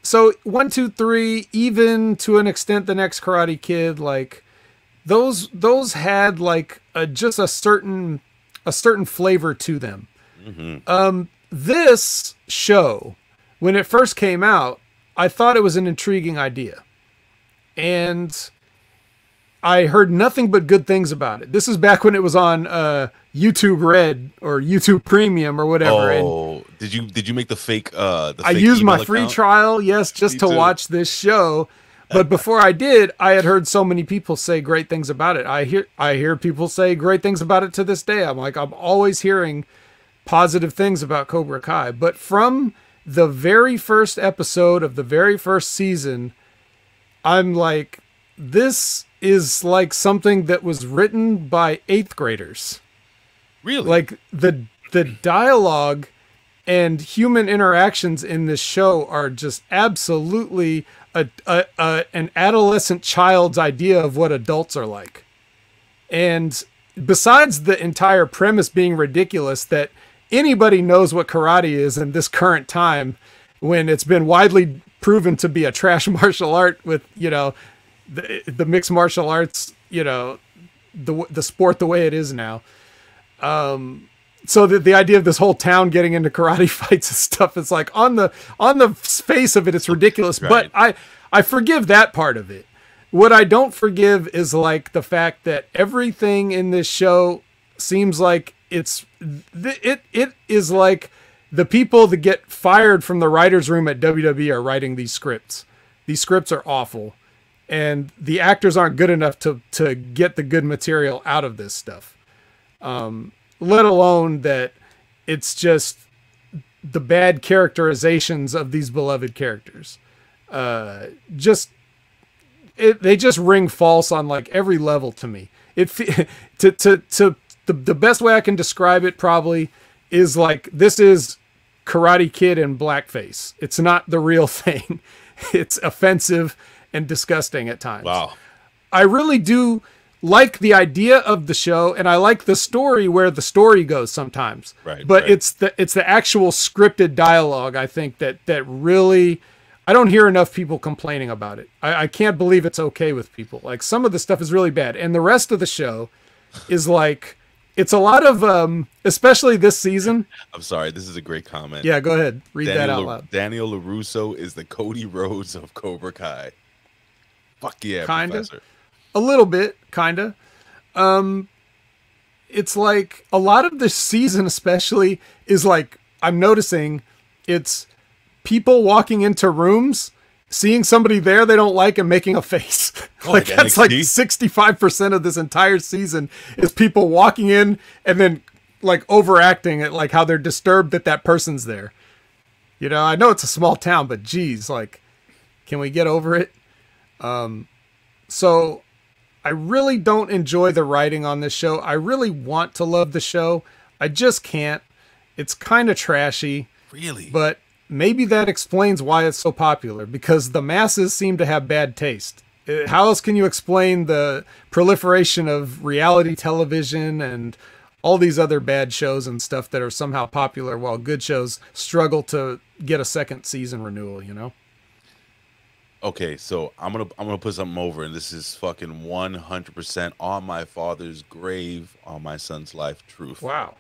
So 1, 2, 3, even to an extent, the next Karate Kid, like those had like just a certain flavor to them. Mm-hmm. This show, when it first came out, I thought it was an intriguing idea, and I heard nothing but good things about it. This is back when it was on YouTube Red or YouTube Premium or whatever. Oh, did you make the fake? I used my free trial, yes, just to watch this show. But before I did, I had heard so many people say great things about it. I hear people say great things about it to this day. I'm always hearing positive things about Cobra Kai. But from the very first episode of the very first season, I'm like, this is like something that was written by 8th graders. Really? Like the dialogue and human interactions in this show are just absolutely an adolescent child's idea of what adults are like. And besides the entire premise being ridiculous, that anybody knows what karate is in this current time, when it's been widely proven to be a trash martial art with, you know, the mixed martial arts, you know, the sport the way it is now. So the idea of this whole town getting into karate fights and stuff is like, on the face of it, it's ridiculous. Right. But I forgive that part of it. What I don't forgive is like the fact that everything in this show seems like it is like the people that get fired from the writer's room at WWE are writing these scripts. These scripts are awful, and the actors aren't good enough to get the good material out of this stuff. Let alone that it's just the bad characterizations of these beloved characters. They just ring false on like every level to me. The best way I can describe it probably is like, this is Karate Kid in blackface. It's not the real thing. It's offensive and disgusting at times. Wow. I really do like the idea of the show, and I like the story where the story goes sometimes. Right. But right. it's the actual scripted dialogue, I think, that really, I don't hear enough people complaining about it. I can't believe it's okay with people. Like, some of the stuff is really bad. And the rest of the show is like, it's a lot of, especially this season. I'm sorry, this is a great comment. Yeah, go ahead. Read that out loud. Daniel LaRusso is the Cody Rhodes of Cobra Kai. Fuck yeah, Kinda. Professor. A little bit, kinda. It's like a lot of this season especially is like, I'm noticing it's people walking into rooms, seeing somebody there they don't like and making a face. Like that's like 65% of this entire season is people walking in and then like overacting it, like how they're disturbed that that person's there. You know, I know it's a small town, but geez, like, can we get over it? So I really don't enjoy the writing on this show. I really want to love the show. I just can't. It's kind of trashy. Really? But maybe that explains why it's so popular, because the masses seem to have bad taste. How else can you explain the proliferation of reality television and all these other bad shows and stuff that are somehow popular while good shows struggle to get a second season renewal, you know? Okay, so I'm gonna put something over, and this is fucking 100% on my father's grave, on my son's life, truth. Wow.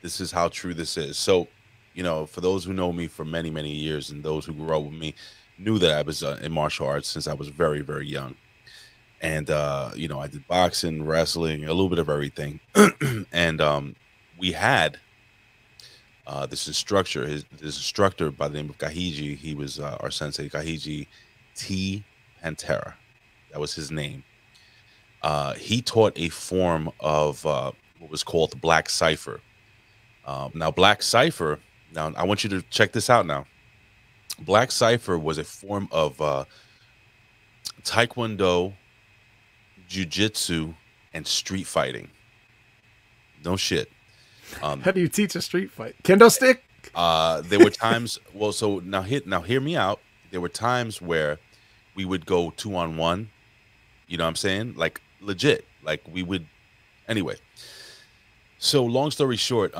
This is how true this is. So, you know, for those who know me for many, many years, and those who grew up with me, knew that I was in martial arts since I was very, very young. And, you know, I did boxing, wrestling, a little bit of everything. And we had this instructor by the name of Kahiji. He was our sensei, Kahiji T. Pantera. That was his name. He taught a form of what was called the Black Cipher. Now, Black Cipher, now I want you to check this out now. Black Cipher was a form of Taekwondo, jiu-jitsu, and street fighting. No shit. How do you teach a street fight? Kendo stick? There were times. Well, so now hear me out. There were times where we would go 2-on-1. You know what I'm saying? Like legit. Like we would. Anyway. So long story short,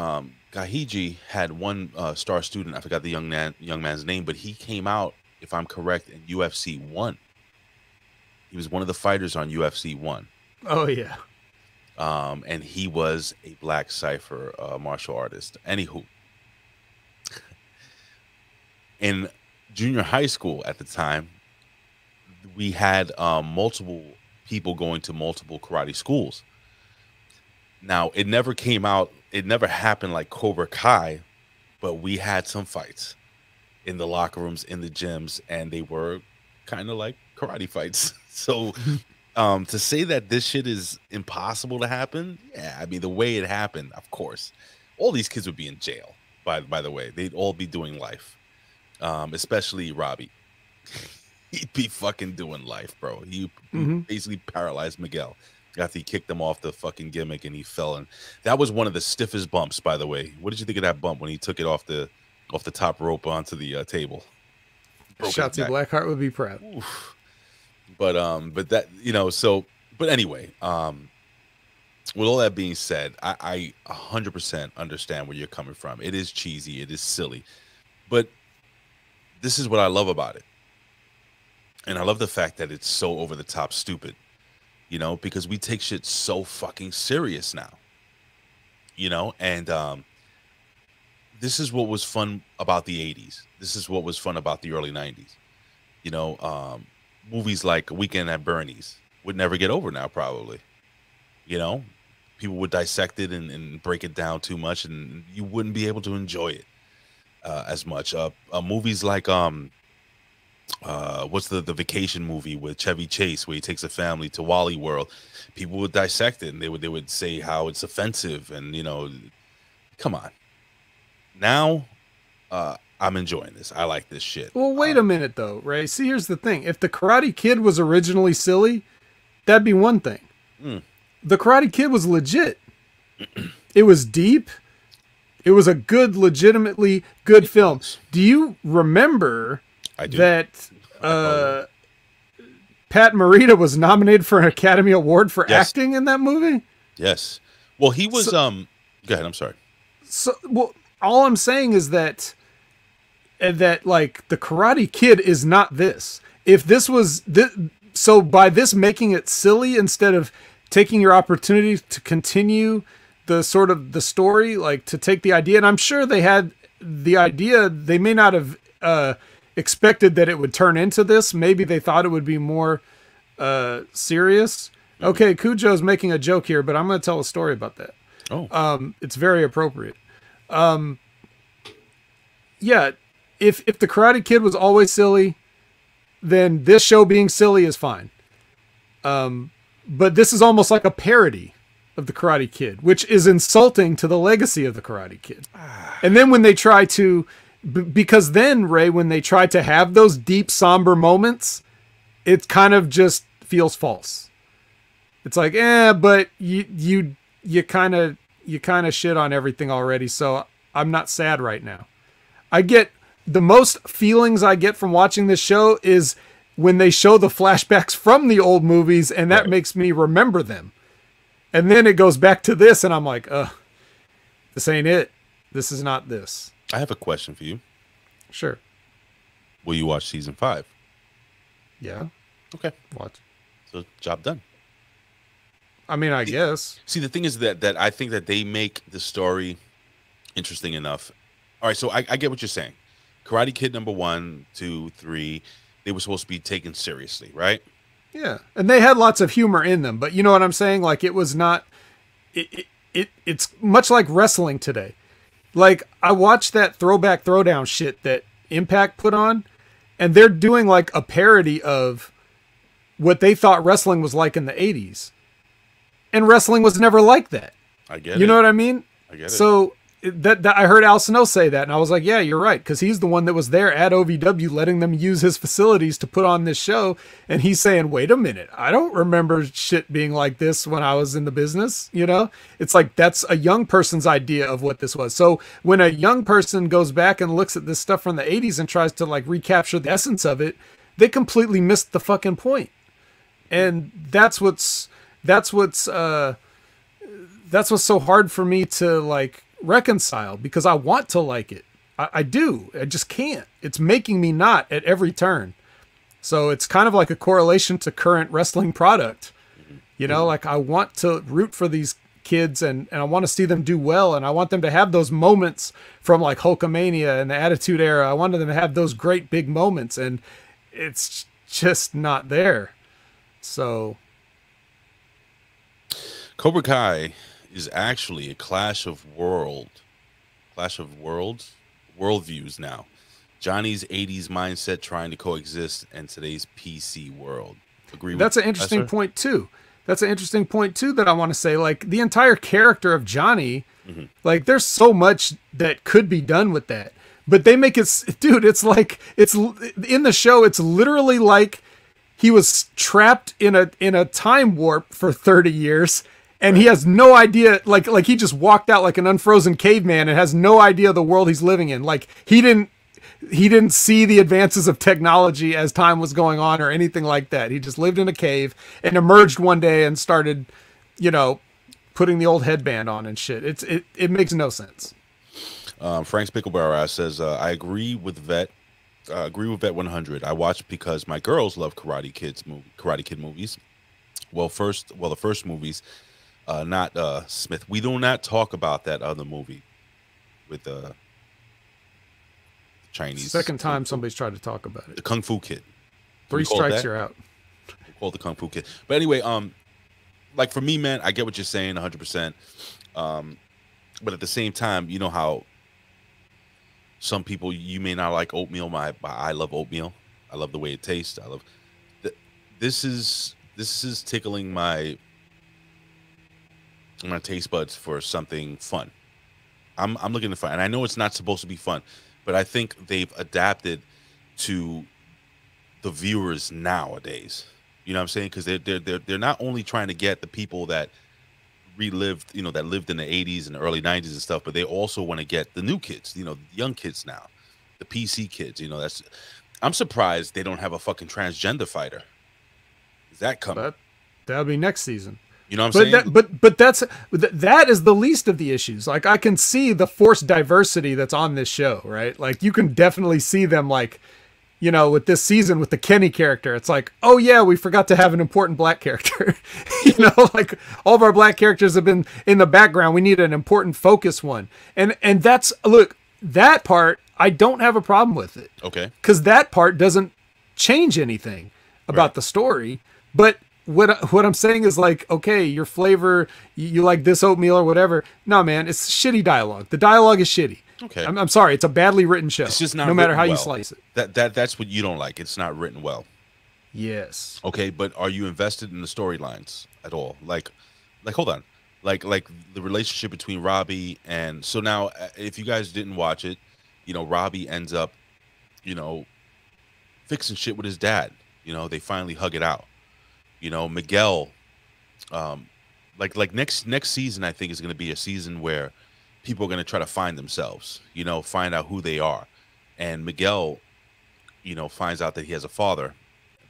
Kahiji had one star student. I forgot the young man's name, but he came out, if I'm correct, in UFC 1. He was one of the fighters on UFC 1. Oh yeah. And he was a black cipher martial artist. Anywho, in junior high school at the time, we had multiple people going to multiple karate schools. Now, it never came out, it never happened like Cobra Kai, but we had some fights in the locker rooms, in the gyms, and they were kind of like karate fights. So to say that this shit is impossible to happen, yeah, I mean, the way it happened, of course, all these kids would be in jail, by the way. They'd all be doing life, especially Robbie. He'd be fucking doing life, bro. He basically paralyzed Miguel after he kicked him off the fucking gimmick and he fell. And that was one of the stiffest bumps, by the way. What did you think of that bump when he took it off the top rope onto the table? Shotzi Blackheart would be proud. Oof. But that, you know, so, but anyway, with all that being said, I 100% understand where you're coming from. It is cheesy, it is silly, but this is what I love about it. And I love the fact that it's so over the top stupid, you know, because we take shit so fucking serious now, you know, and this is what was fun about the 80s. This is what was fun about the early 90s. You know, movies like Weekend at Bernie's would never get over now, probably. You know, people would dissect it and break it down too much, and you wouldn't be able to enjoy it as much. Movies like what's the vacation movie with Chevy Chase where he takes a family to Wally World? People would dissect it and they would say how it's offensive, and you know, come on. Now I'm enjoying this. I like this shit. Well, wait a minute though, Ray. See, here's the thing. If the Karate Kid was originally silly, that'd be one thing. The Karate Kid was legit. It was deep. It was a good, legitimately good film. Do you remember that Pat Morita was nominated for an Academy Award for acting in that movie? Yes. Well, he was go ahead, I'm sorry. So, well, all I'm saying is that like the Karate Kid is not this. If this was so by this making it silly instead of taking your opportunity to continue the sort of the story, like to take the idea, and I'm sure they had the idea, they may not have expected that it would turn into this. Maybe they thought it would be more serious. Okay, Cujo's making a joke here, but I'm going to tell a story about that. It's very appropriate. Yeah, if the Karate Kid was always silly, then this show being silly is fine. But this is almost like a parody of the Karate Kid, which is insulting to the legacy of the Karate Kid. And then when they try to, because then, Ray, when they try to have those deep, somber moments, it kind of just feels false. It's like, but you kind of shit on everything already, so I'm not sad right now. I get the most feelings I get from watching this show is when they show the flashbacks from the old movies, and that makes me remember them. And then it goes back to this, and I'm like, this ain't it. This is not this. I have a question for you. Sure. Will you watch season 5? Yeah. Okay. Watch. So job done. I mean, I guess. See, the thing is that I think that they make the story interesting enough. All right, so I get what you're saying. Karate Kid number 1, 2, 3, they were supposed to be taken seriously, right? Yeah, and they had lots of humor in them, but you know what I'm saying? Like, it was not. It's much like wrestling today. Like, I watched that Throwback Throwdown shit that Impact put on, and they're doing like a parody of what they thought wrestling was like in the 80s. And wrestling was never like that. I get it. You know what I mean? I get it. So that I heard Al Snow say that, and I was like, yeah, you're right, because he's the one that was there at OVW letting them use his facilities to put on this show, and he's saying, wait a minute, I don't remember shit being like this when I was in the business. You know, it's like that's a young person's idea of what this was. So when a young person goes back and looks at this stuff from the 80s and tries to like recapture the essence of it, they completely missed the fucking point. And that's what's so hard for me to like reconcile, because I want to like it. I do. I just can't. It's making me not at every turn. So it's kind of like a correlation to current wrestling product. You know, like I want to root for these kids and I want to see them do well. And I want them to have those moments from like Hulkamania and the Attitude Era. I wanted them to have those great big moments, and it's just not there. So Cobra Kai is actually a clash of worldviews now. Johnny's 80s mindset trying to coexist in today's PC world. Agree with that's an interesting point too. That's an interesting point too that I want to say. Like the entire character of Johnny, like there's so much that could be done with that. But they make it, dude, it's like, it's in the show, it's literally like he was trapped in a time warp for 30 years. And he has no idea, like he just walked out like an unfrozen caveman and has no idea the world he's living in. Like he didn't see the advances of technology as time was going on or anything like that. He just lived in a cave and emerged one day and started, you know, putting the old headband on and shit. It makes no sense. Frank Spicklebarrow says, I agree with Vet 100. I watched because my girls love Karate Kid movies. Well, the first movies. Not Smith. We do not talk about that other movie with the Chinese. Second time somebody's tried to talk about it. The Kung Fu Kid. 3 strikes, you're out. We call it the Kung Fu Kid. But anyway, like for me, man, I get what you're saying 100%. But at the same time, you know how some people, you may not like oatmeal. I love oatmeal. I love the way it tastes. I love this is tickling my taste buds for something fun. I'm looking for fun, and I know it's not supposed to be fun, but I think they've adapted to the viewers nowadays. You know what I'm saying? Because they're not only trying to get the people that relived, you know, that lived in the 80s and the early 90s and stuff, but they also want to get the new kids, you know, the young kids now, the PC kids. You know, I'm surprised they don't have a fucking transgender fighter. Is that coming? That'll be next season. You know what I'm saying? But that is the least of the issues. Like I can see the forced diversity that's on this show, right? Like you can definitely see them, like, you know, with this season with the Kenny character, it's like, oh yeah, we forgot to have an important black character. You know, like all of our black characters have been in the background. We need an important focus one. And that's, look, that part, I don't have a problem with it. Okay. Because that part doesn't change anything about the story. But what I'm saying is like, okay, your flavor, you like this oatmeal or whatever. No, man, it's shitty dialogue. The dialogue is shitty. Okay. I'm sorry. It's a badly written show. It's just not no matter how well. you slice it. That's what you don't like. It's not written well. Yes. Okay, but are you invested in the storylines at all? Like hold on. Like the relationship between Robbie and, so now if you guys didn't watch it, you know, Robbie ends up, you know, fixing shit with his dad. You know, they finally hug it out. You know, Miguel, like next season, I think is going to be a season where people are going to try to find themselves, you know, find out who they are. And Miguel, you know, finds out that he has a father,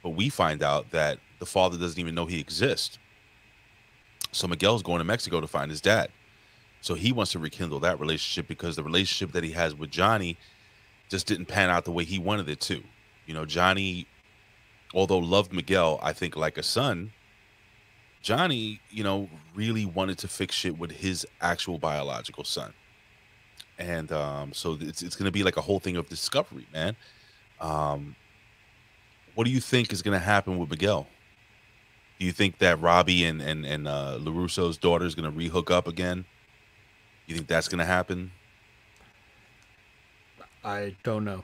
but we find out that the father doesn't even know he exists. So Miguel's going to Mexico to find his dad. So he wants to rekindle that relationship because the relationship that he has with Johnny just didn't pan out the way he wanted it to. You know, Johnny, although loved Miguel, I think like a son, Johnny, you know, really wanted to fix shit with his actual biological son. And so it's going to be like a whole thing of discovery, man. What do you think is going to happen with Miguel? Do you think that Robbie and LaRusso's daughter is going to re-hook up again? You think that's going to happen? I don't know.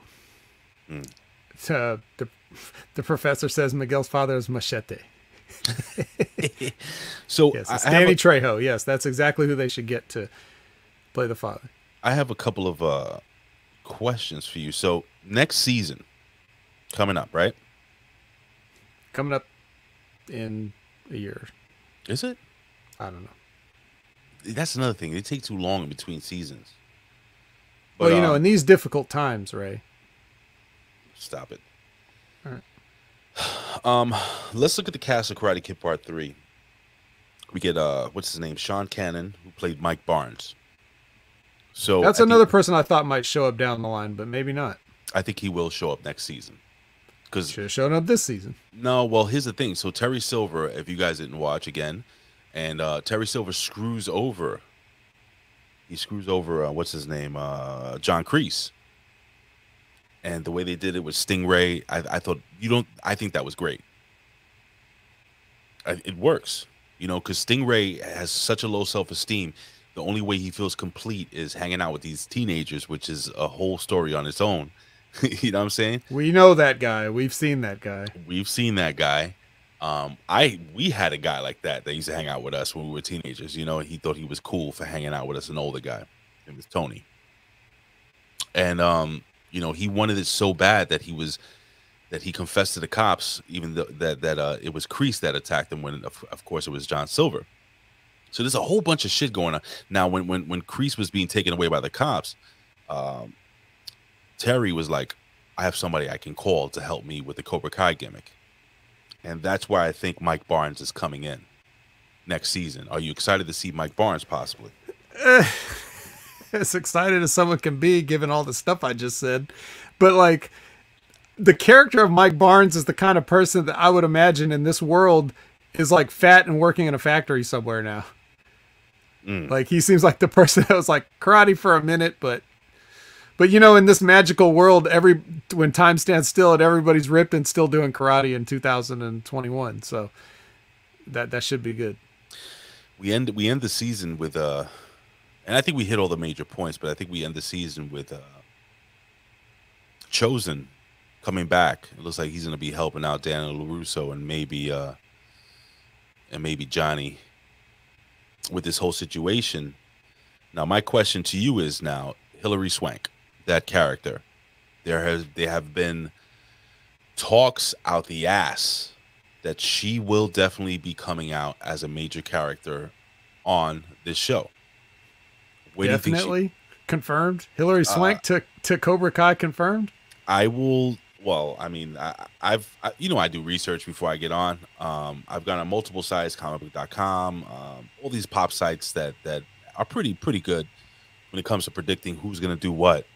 The professor says Miguel's father is Machete. So yes, it's Danny Trejo. Yes, that's exactly who they should get to play the father. I have a couple of questions for you. So next season coming up, right? Coming up in a year. Is it? I don't know. That's another thing. They take too long in between seasons. But, well, you know, in these difficult times, Ray. Stop it. All right. Let's look at the cast of Karate Kid Part 3. We get what's his name? Sean Cannon, who played Mike Barnes. So that's another person I thought might show up down the line, but maybe not. I think he will show up next season. Should have shown up this season. No, well, here's the thing. So Terry Silver, if you guys didn't watch again, and Terry Silver screws over. He screws over what's his name? John Kreese. And the way they did it with Stingray, I thought I think that was great. It works, you know, because Stingray has such a low self-esteem. The only way he feels complete is hanging out with these teenagers, which is a whole story on its own. You know what I'm saying? We know that guy. We've seen that guy. We've seen that guy. We had a guy like that used to hang out with us when we were teenagers. You know, he thought he was cool for hanging out with us, an older guy. It was Tony. And you know, he wanted it so bad that he confessed to the cops, even though that it was Kreese that attacked him when of course it was John Silver. So there's a whole bunch of shit going on. Now when Kreese was being taken away by the cops, Terry was like, I have somebody I can call to help me with the Cobra Kai gimmick. And that's why I think Mike Barnes is coming in next season. Are you excited to see Mike Barnes possibly? As excited as someone can be, given all the stuff I just said. But like, the character of Mike Barnes is the kind of person that I would imagine in this world is like fat and working in a factory somewhere now. Like, he seems like the person that was like karate for a minute, but you know, in this magical world, when time stands still and everybody's ripped and still doing karate in 2021. So that should be good. We end the season with and I think we hit all the major points, but I think we end the season with Chosen coming back. It looks like he's going to be helping out Daniel LaRusso and maybe Johnny with this whole situation. Now, my question to you is now, Hilary Swank, that character, there have been talks out the ass that she will definitely be coming out as a major character on this show. Definitely confirmed. Hilary Swank to Cobra Kai confirmed. I will. Well, I mean, I've I do research before I get on. I've gone on multiple sites, comicbook.com, all these pop sites that are pretty good when it comes to predicting who's going to do what.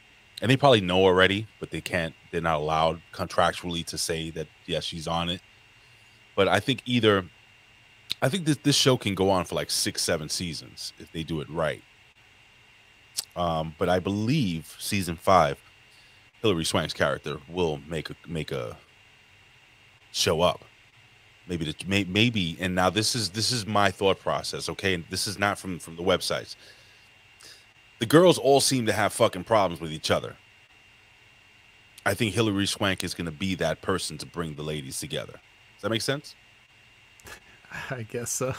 And they probably know already, but they're not allowed contractually to say that, yes, she's on it. But I think this show can go on for like 6-7 seasons if they do it right. But I believe season 5, Hilary Swank's character will make a show up. Maybe. And now this is my thought process. Okay. And this is not from the websites. The girls all seem to have fucking problems with each other. I think Hilary Swank is going to be that person to bring the ladies together. Does that make sense? I guess so.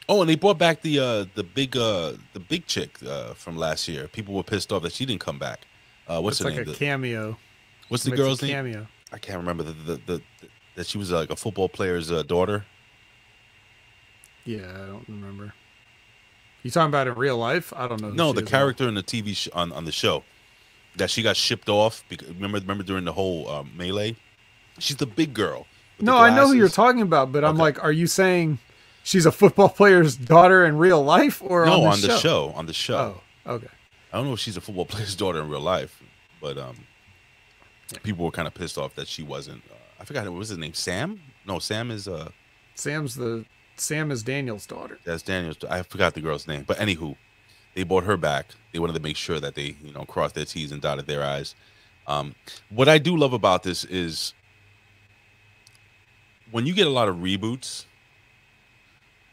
Oh, and they brought back the big chick from last year. People were pissed off that she didn't come back. What's her name? It's like a cameo. What's the girl's name? Cameo. I can't remember that she was like a football player's daughter. Yeah, I don't remember. You talking about in real life? I don't know. No, the character in the TV on the show that she got shipped off. Because, remember during the whole melee, she's the big girl. No, I know who you're talking about, but I'm like, are you saying she's a football player's daughter in real life, or no, on the show? On the show. Oh, okay. I don't know if she's a football player's daughter in real life, but people were kind of pissed off that she wasn't. I forgot what was his name. Sam? No, Sam is Sam is Daniel's daughter. That's Daniel's. I forgot the girl's name. But anywho, they brought her back. They wanted to make sure that they, crossed their T's and dotted their I's. What I do love about this is when you get a lot of reboots,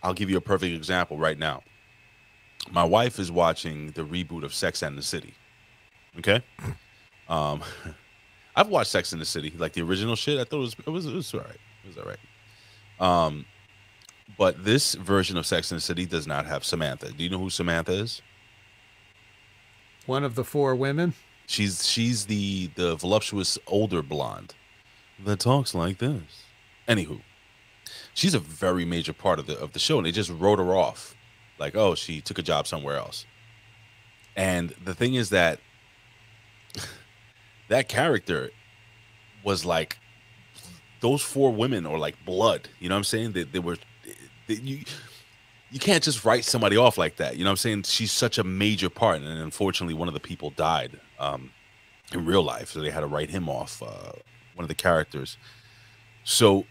I'll give you a perfect example right now. My wife is watching the reboot of Sex and the City. Okay? I've watched Sex and the City, like the original shit. I thought it was all right. It was all right. But this version of Sex and the City does not have Samantha. Do you know who Samantha is? One of the four women. She's the voluptuous older blonde that talks like this. Anywho, she's a very major part of the show, and they just wrote her off, like, oh, she took a job somewhere else. And the thing is that that character was like, those four women are like blood. You know what I'm saying? You can't just write somebody off like that. You know what I'm saying? She's such a major part, and unfortunately, one of the people died in real life, so they had to write him off. One of the characters. So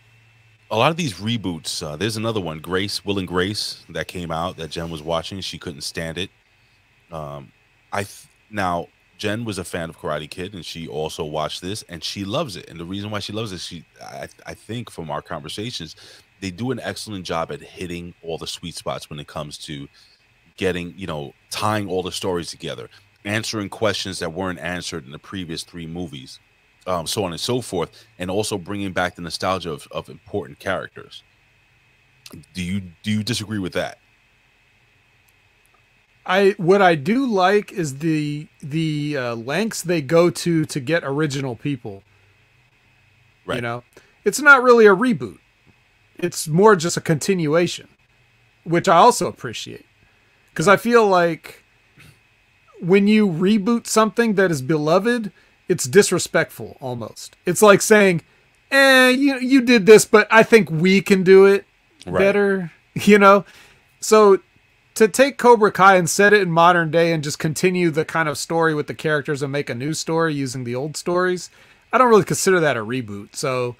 a lot of these reboots. There's another one, Will and Grace, that came out that Jen was watching. She couldn't stand it. Now Jen was a fan of Karate Kid, and she also watched this, and she loves it. And the reason why she loves it, I think from our conversations, they do an excellent job at hitting all the sweet spots when it comes to getting, tying all the stories together, answering questions that weren't answered in the previous 3 movies, so on and so forth, and also bringing back the nostalgia of important characters. Do you disagree with that? What I do like is the lengths they go to get original people. Right. It's not really a reboot. It's more just a continuation, which I also appreciate, because I feel like when you reboot something that is beloved, it's disrespectful almost. It's like saying, you did this, but I think we can do it better, So to take Cobra Kai and set it in modern day and just continue the kind of story with the characters and make a new story using the old stories, I don't really consider that a reboot. So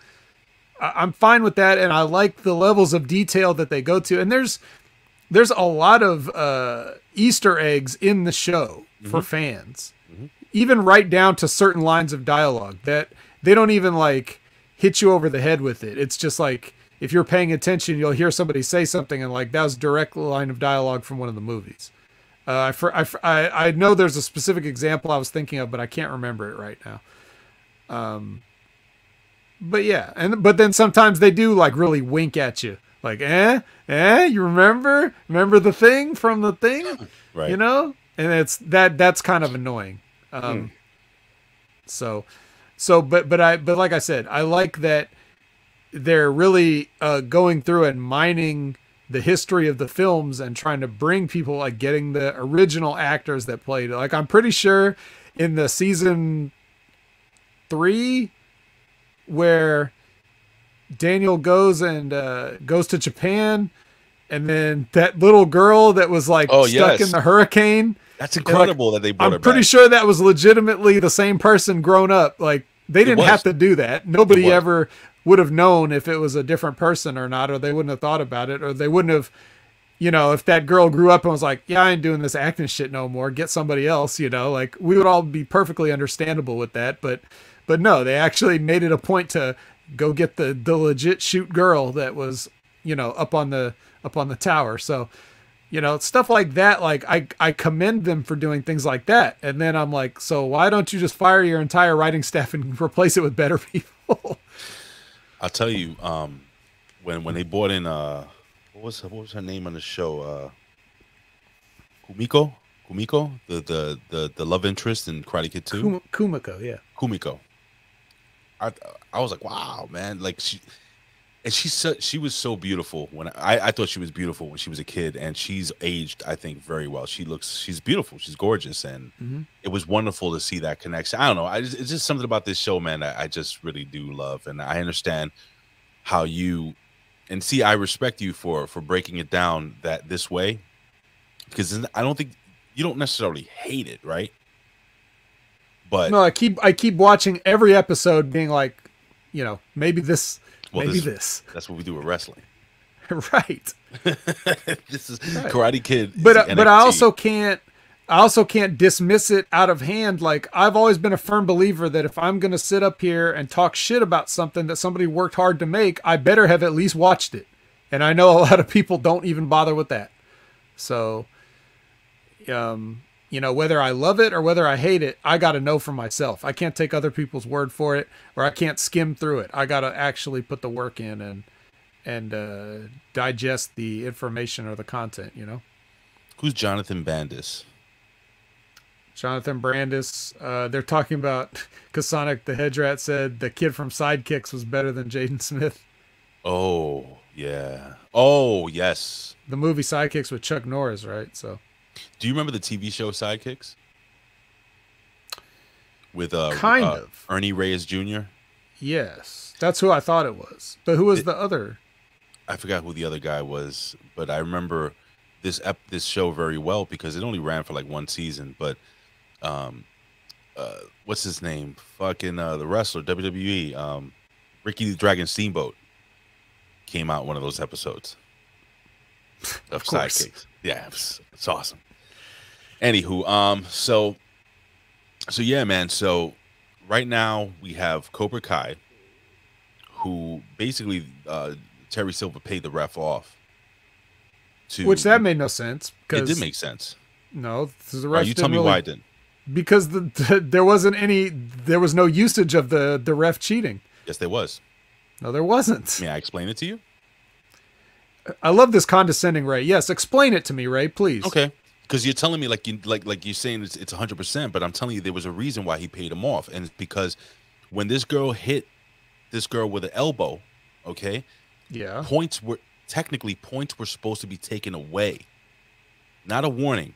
I'm fine with that, and I like the levels of detail that they go to. And there's a lot of Easter eggs in the show for fans, even right down to certain lines of dialogue that they don't even like hit you over the head with it. It's just like, if you're paying attention, you'll hear somebody say something and like, that was a direct line of dialogue from one of the movies. I know there's a specific example I was thinking of, but I can't remember it right now. But yeah, but then sometimes they do like really wink at you, like, you remember the thing from the thing, right? And that's kind of annoying. So, but like I said, I like that they're really going through and mining the history of the films and trying to bring people, like getting the original actors that played it. Like, I'm pretty sure in the season 3 where Daniel goes to Japan, and then that little girl that was like stuck in the hurricane. That's incredible that they brought her back. I'm pretty sure that was legitimately the same person grown up. Like, they didn't have to do that. Nobody ever would have known if it was a different person or not, or they wouldn't have thought about it, or they wouldn't have, if that girl grew up and was like, yeah, I ain't doing this acting shit no more, get somebody else, like, we would all be perfectly understandable with that. But no, they actually made it a point to go get the legit shoot girl that was, up on the tower. So, stuff like that. Like, I commend them for doing things like that. And then I'm like, so why don't you just fire your entire writing staff and replace it with better people? I'll tell you, when they brought in what was her name on the show? Kumiko, the love interest in Karate Kid 2. Kumiko, yeah. Kumiko. I was like, wow, man! Like, she was so beautiful when I thought she was beautiful when she was a kid, and she's aged, I think, very well. She's beautiful, she's gorgeous, and it was wonderful to see that connection. I don't know, it's just something about this show, man, that I just really do love, and I understand how you I respect you for breaking it down this way, because I don't think you don't necessarily hate it, right? But no, I keep watching every episode, being like, maybe this. Maybe this. That's what we do with wrestling. Right. This is right. Karate Kid. But I also can't dismiss it out of hand. Like, I've always been a firm believer that if I'm going to sit up here and talk shit about something that somebody worked hard to make, I better have at least watched it. And I know a lot of people don't even bother with that. So, whether I love it or whether I hate it, I got to know for myself. I can't take other people's word for it, or I can't skim through it. I got to actually put the work in and digest the information or the content, Who's Jonathan Bandis? Jonathan Brandis. They're talking about because Sonic the Hedge-Rat said the kid from Sidekicks was better than Jaden Smith. Oh yeah. Oh yes. The movie Sidekicks with Chuck Norris, right? So, do you remember the TV show Sidekicks with kind of Ernie Reyes Jr.? Yes, that's who I thought it was. But who was the other? I forgot who the other guy was, but I remember this show very well because it only ran for like one season. But what's his name? Fucking the wrestler WWE, Ricky the Dragon Steamboat came out in one of those episodes of Sidekicks. Yeah, it's awesome. Anywho, so yeah, man. So right now we have Cobra Kai, who basically Terry Silver paid the ref off. Which that made no sense. It did make sense. No, the ref. You tell me why it didn't. Because there was no usage of the ref cheating. Yes, there was. No, there wasn't. May I explain it to you? I love this condescending Ray. Yes, explain it to me, Ray, please. Okay. Because you're telling me like you're saying it's 100%, but I'm telling you there was a reason why he paid him off, and it's because when this girl hit this girl with an elbow, okay, yeah, points were supposed to be taken away, not a warning.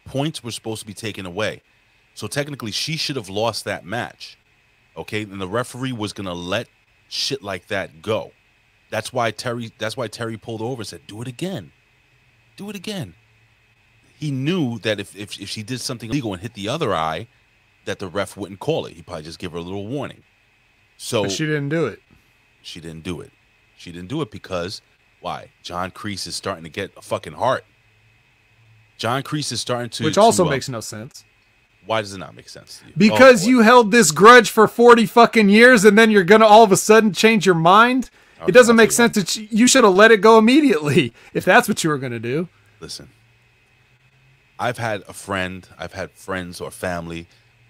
Points were supposed to be taken away, so technically she should have lost that match, okay, and the referee was gonna let shit like that go. That's why Terry pulled over and said, "Do it again, do it again." He knew that if she did something illegal and hit the other eye, that the ref wouldn't call it. He'd probably just give her a little warning. So but she didn't do it. She didn't do it. She didn't do it because why? John Kreese is starting to get a fucking heart. John Kreese is starting to, which also makes no sense. Why does it not make sense to you? Because you held this grudge for 40 fucking years, and then you're gonna all of a sudden change your mind. Okay, it doesn't make sense that you should have let it go immediately if that's what you were gonna do. Listen. I've had friends or family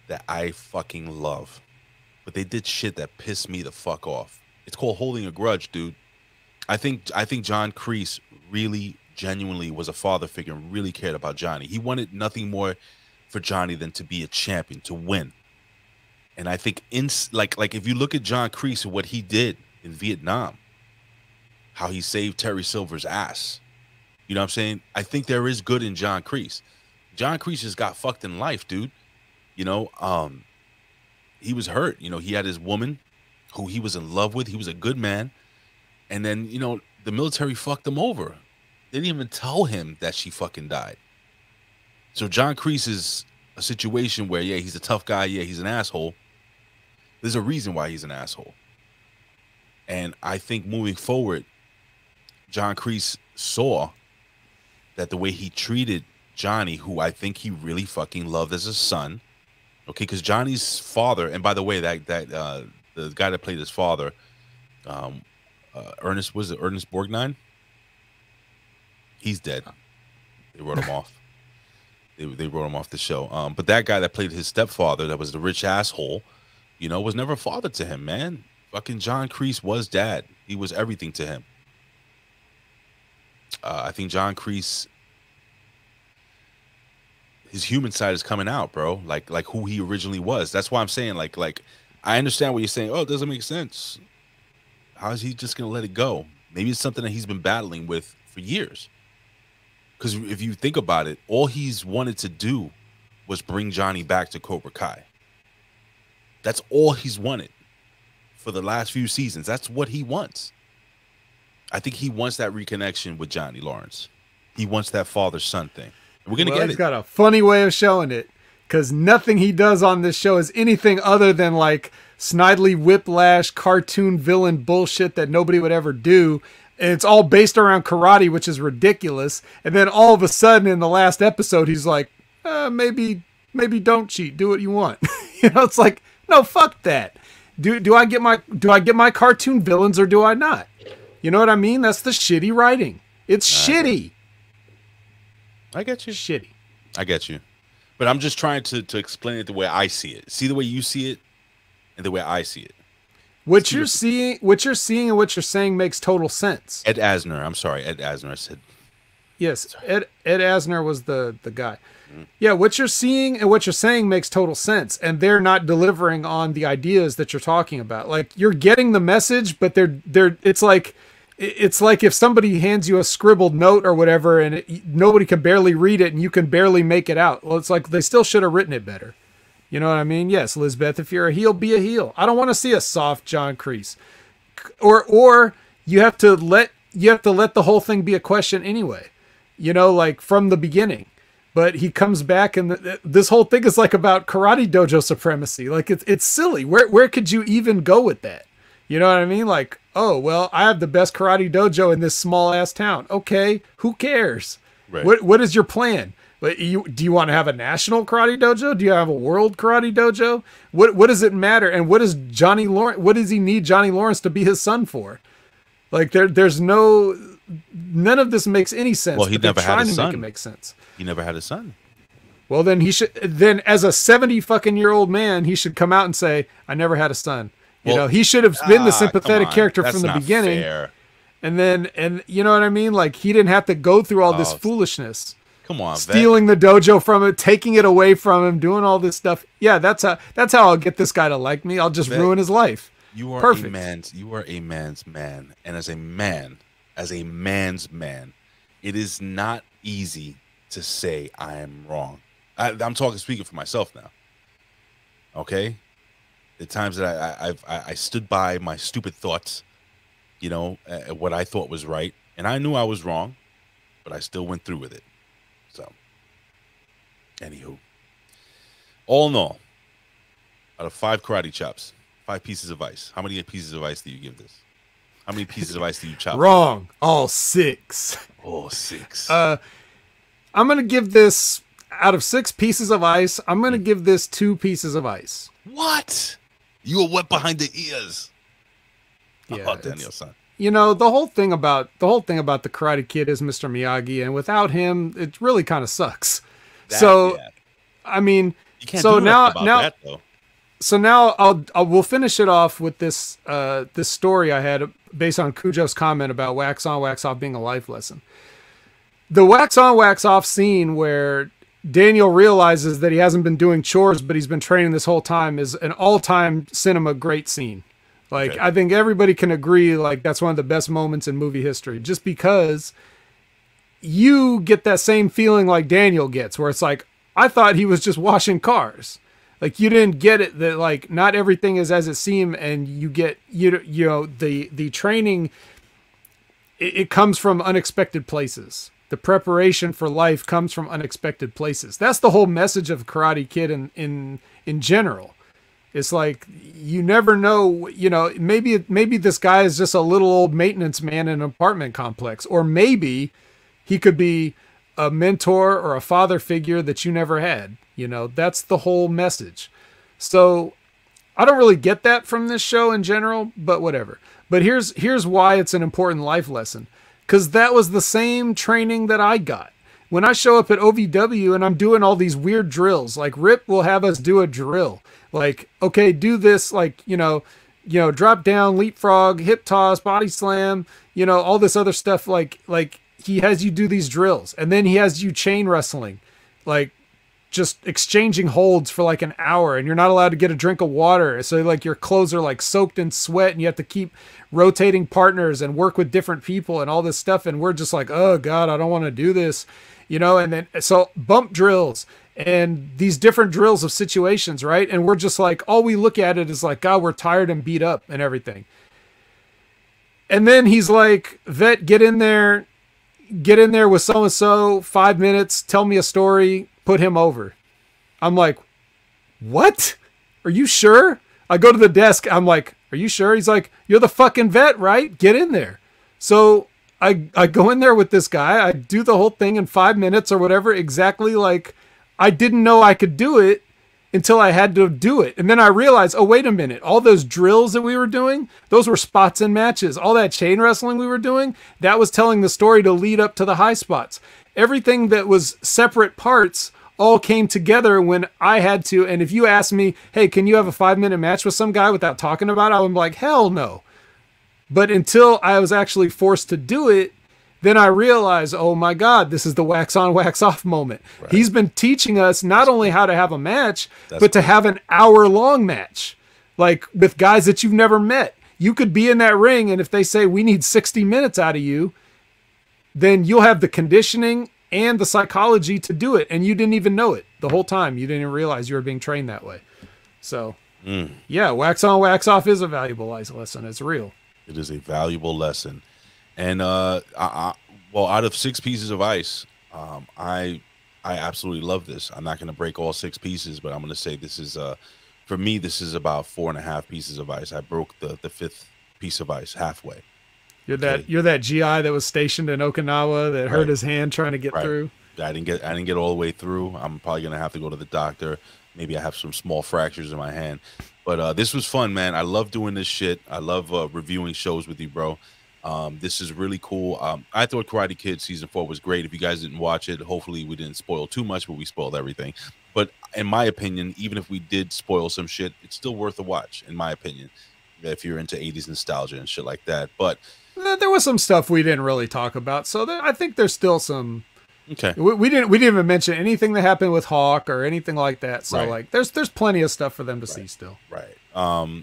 that I fucking love, but they did shit that pissed me the fuck off. It's called holding a grudge, dude. I think John Kreese really genuinely was a father figure and really cared about Johnny. He wanted nothing more for Johnny than to be a champion, to win. And I think like if you look at John Kreese and what he did in Vietnam, how he saved Terry Silver's ass. You know what I'm saying? I think there is good in John Kreese. John Kreese just got fucked in life, dude. You know, he was hurt. You know, he had his woman who he was in love with. He was a good man. And then, you know, the military fucked him over. They didn't even tell him that she fucking died. So John Kreese is a situation where, yeah, he's a tough guy. Yeah, he's an asshole. There's a reason why he's an asshole. And I think moving forward, John Kreese saw that the way he treated Johnny, who I think he really fucking loved as a son, okay, because Johnny's father, and by the way, that the guy that played his father, Ernest Borgnine? He's dead. They wrote him off. They wrote him off the show. But that guy that played his stepfather, that was the rich asshole, you know, was never a father to him, man. Fucking John Kreese was dad. He was everything to him. I think John Kreese, his human side is coming out, bro. Like who he originally was. That's why I'm saying, like I understand what you're saying. Oh, it doesn't make sense. How is he just gonna let it go? Maybe it's something that he's been battling with for years. Because if you think about it, all he's wanted to do was bring Johnny back to Cobra Kai. That's all he's wanted for the last few seasons. That's what he wants. I think he wants that reconnection with Johnny Lawrence. He wants that father-son thing. We're going to get it. He's got a funny way of showing it, because nothing he does on this show is anything other than like Snidely Whiplash cartoon villain bullshit that nobody would ever do. And it's all based around karate, which is ridiculous. And then all of a sudden in the last episode, he's like, maybe don't cheat. Do what you want. You know, it's like, no, fuck that. Do I get my cartoon villains or do I not? You know what I mean? That's the shitty writing. It's shitty. I get you. Shitty. I get you. But I'm just trying to explain it the way I see it. See the way you see it and the way I see it. What you're seeing and what you're saying makes total sense. Ed Asner. I'm sorry, Ed Asner. I said Yes, Ed Asner was the guy. Yeah, what you're seeing and what you're saying makes total sense, and they're not delivering on the ideas that you're talking about. Like, you're getting the message, but it's like if somebody hands you a scribbled note or whatever, and nobody can barely read it, and you can barely make it out. Well, it's like they still should have written it better. You know what I mean? Yes, Lisbeth, if you're a heel, be a heel. I don't want to see a soft John Kreese, or you have to let the whole thing be a question anyway. You know, like from the beginning. But he comes back, and this whole thing is like about karate dojo supremacy. Like, it's silly. Where could you even go with that? You know what I mean? Like, oh, well, I have the best karate dojo in this small ass town. Okay, who cares? Right. What is your plan? Do you want to have a national karate dojo? Do you have a world karate dojo? What does it matter? And what does Johnny Lawrence? What does he need Johnny Lawrence to be his son for? Like, there's none of this makes any sense. Well, he never had a son. Make it make sense. He never had a son. Well, then as a 70-fucking-year-old man, he should come out and say, I never had a son. You know, he should have been the sympathetic character from the beginning. Fair. And you know what I mean? Like, he didn't have to go through all this foolishness. Come on, stealing the dojo from him, taking it away from him, doing all this stuff. Yeah, that's how I'll get this guy to like me. I'll just ruin his life. You are perfect. You are a man's man, and as a man's man, it is not easy to say I am wrong. I'm speaking for myself now. Okay, the times that I stood by my stupid thoughts, you know, what I thought was right, and I knew I was wrong, but I still went through with it. So, anywho, all in all, out of 5 karate chops, 5 pieces of ice, how many pieces of ice do you give this? How many pieces of ice do you chop? Wrong. All 6. All 6. I'm going to give this, out of 6 pieces of ice, I'm going to give this 2 pieces of ice. What? You are wet behind the ears. Yeah, oh, Daniel-san. You know, the whole thing about the Karate Kid is Mr. Miyagi, and without him, it really kind of sucks. I mean, you can't do now that, though. So now we'll finish it off with this this story I had based on Cujo's comment about wax on, wax off being a life lesson. The wax on, wax off scene where Daniel realizes that he hasn't been doing chores, but he's been training this whole time is an all-time cinema great scene. Like, okay. I think everybody can agree, like, that's one of the best moments in movie history, just because you get that same feeling like Daniel gets, where it's like, I thought he was just washing cars. Like, you didn't get it that, like, not everything is as it seemed, and you get, you know, the training, it comes from unexpected places. The preparation for life comes from unexpected places. That's the whole message of Karate Kid in general. It's like, you never know, you know, maybe this guy is just a little old maintenance man in an apartment complex, or maybe he could be a mentor or a father figure that you never had. You know, that's the whole message. So I don't really get that from this show in general, but whatever. But here's why it's an important life lesson. Because that was the same training that I got. When I show up at OVW and I'm doing all these weird drills, like Rip will have us do a drill. Like, okay, do this, like, you know, drop down, leapfrog, hip toss, body slam, you know, all this other stuff. Like he has you do these drills, and then he has you chain wrestling, like just exchanging holds for like an hour, and you're not allowed to get a drink of water. So like your clothes are like soaked in sweat, and you have to keep rotating partners and work with different people and all this stuff. And we're just like, oh God, I don't want to do this, you know? And then, so bump drills and these different drills of situations, right? And we're just like, all we look at it is like, God, we're tired and beat up and everything. And then he's like, vet, get in there with so-and-so, 5 minutes, tell me a story, put him over. I'm like, what? Are you sure? I go to the desk. I'm like, are you sure? He's like, you're the fucking vet, right? Get in there. So I go in there with this guy. I do the whole thing in 5 minutes or whatever, exactly like I didn't know I could do it until I had to do it. And then I realized, oh, wait a minute. All those drills that we were doing, those were spots and matches. All that chain wrestling we were doing, that was telling the story to lead up to the high spots. Everything that was separate parts all came together when I had to. And if you ask me, hey, can you have a 5-minute match with some guy without talking about it? I'm like, hell no. But until I was actually forced to do it, then I realize, oh my God, this is the wax on, wax off moment. Right. He's been teaching us not only how to have a match, but to have an hour-long match, like with guys that you've never met. You could be in that ring, and if they say we need 60 minutes out of you, then you'll have the conditioning and the psychology to do it, and you didn't even know it the whole time. You didn't even realize you were being trained that way. So, yeah, wax on, wax off is a valuable lesson. It's real. It is a valuable lesson. And well, out of 6 pieces of ice, I absolutely love this. I'm not going to break all 6 pieces, but I'm going to say this is for me, this is about 4.5 pieces of ice. I broke the 5th piece of ice halfway. You're that GI that was stationed in Okinawa that hurt his hand trying to get through. I didn't get all the way through. I'm probably gonna have to go to the doctor. Maybe I have some small fractures in my hand. But this was fun, man. I love doing this shit. I love reviewing shows with you, bro. This is really cool. I thought Karate Kid season 4 was great. If you guys didn't watch it, hopefully we didn't spoil too much, but we spoiled everything. But in my opinion, even if we did spoil some shit, it's still worth a watch, in my opinion, if you're into 80s nostalgia and shit like that. But there was some stuff we didn't really talk about, so I think there's still some. Okay. We didn't even mention anything that happened with Hawk or anything like that. So like, there's plenty of stuff for them to see still. Right.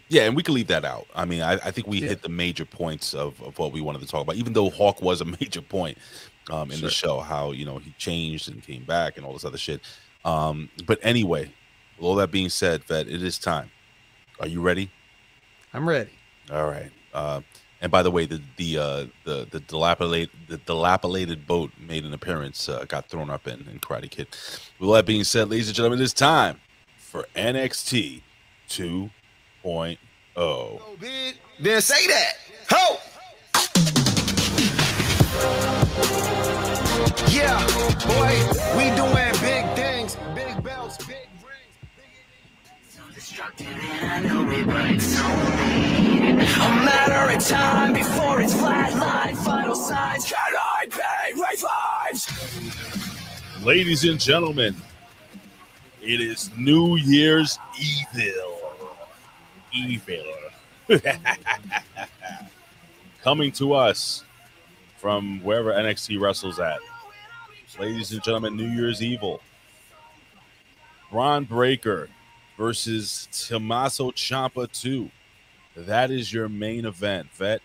Yeah, and we could leave that out. I mean, I think we hit the major points of what we wanted to talk about, even though Hawk was a major point in the show, how, you know, he changed and came back and all this other shit. But anyway, with all that being said, Vet, it is time. Are you ready? I'm ready. All right. And by the way, the dilapidated boat made an appearance, got thrown up in Karate Kid. With all that being said, ladies and gentlemen, it is time for NXT 2.0. Then say that. Ho! Yeah, boy, we doing big things, big belts, big rings, so destructive, and I know it, but it's so mean. A matter of time before it's flatline, final signs, can I pay revives? Ladies and gentlemen, it is New Year's Evil. Coming to us from wherever NXT wrestles at. Ladies and gentlemen, New Year's Evil. Braun Breaker versus Tommaso Ciampa 2. That is your main event, Vet.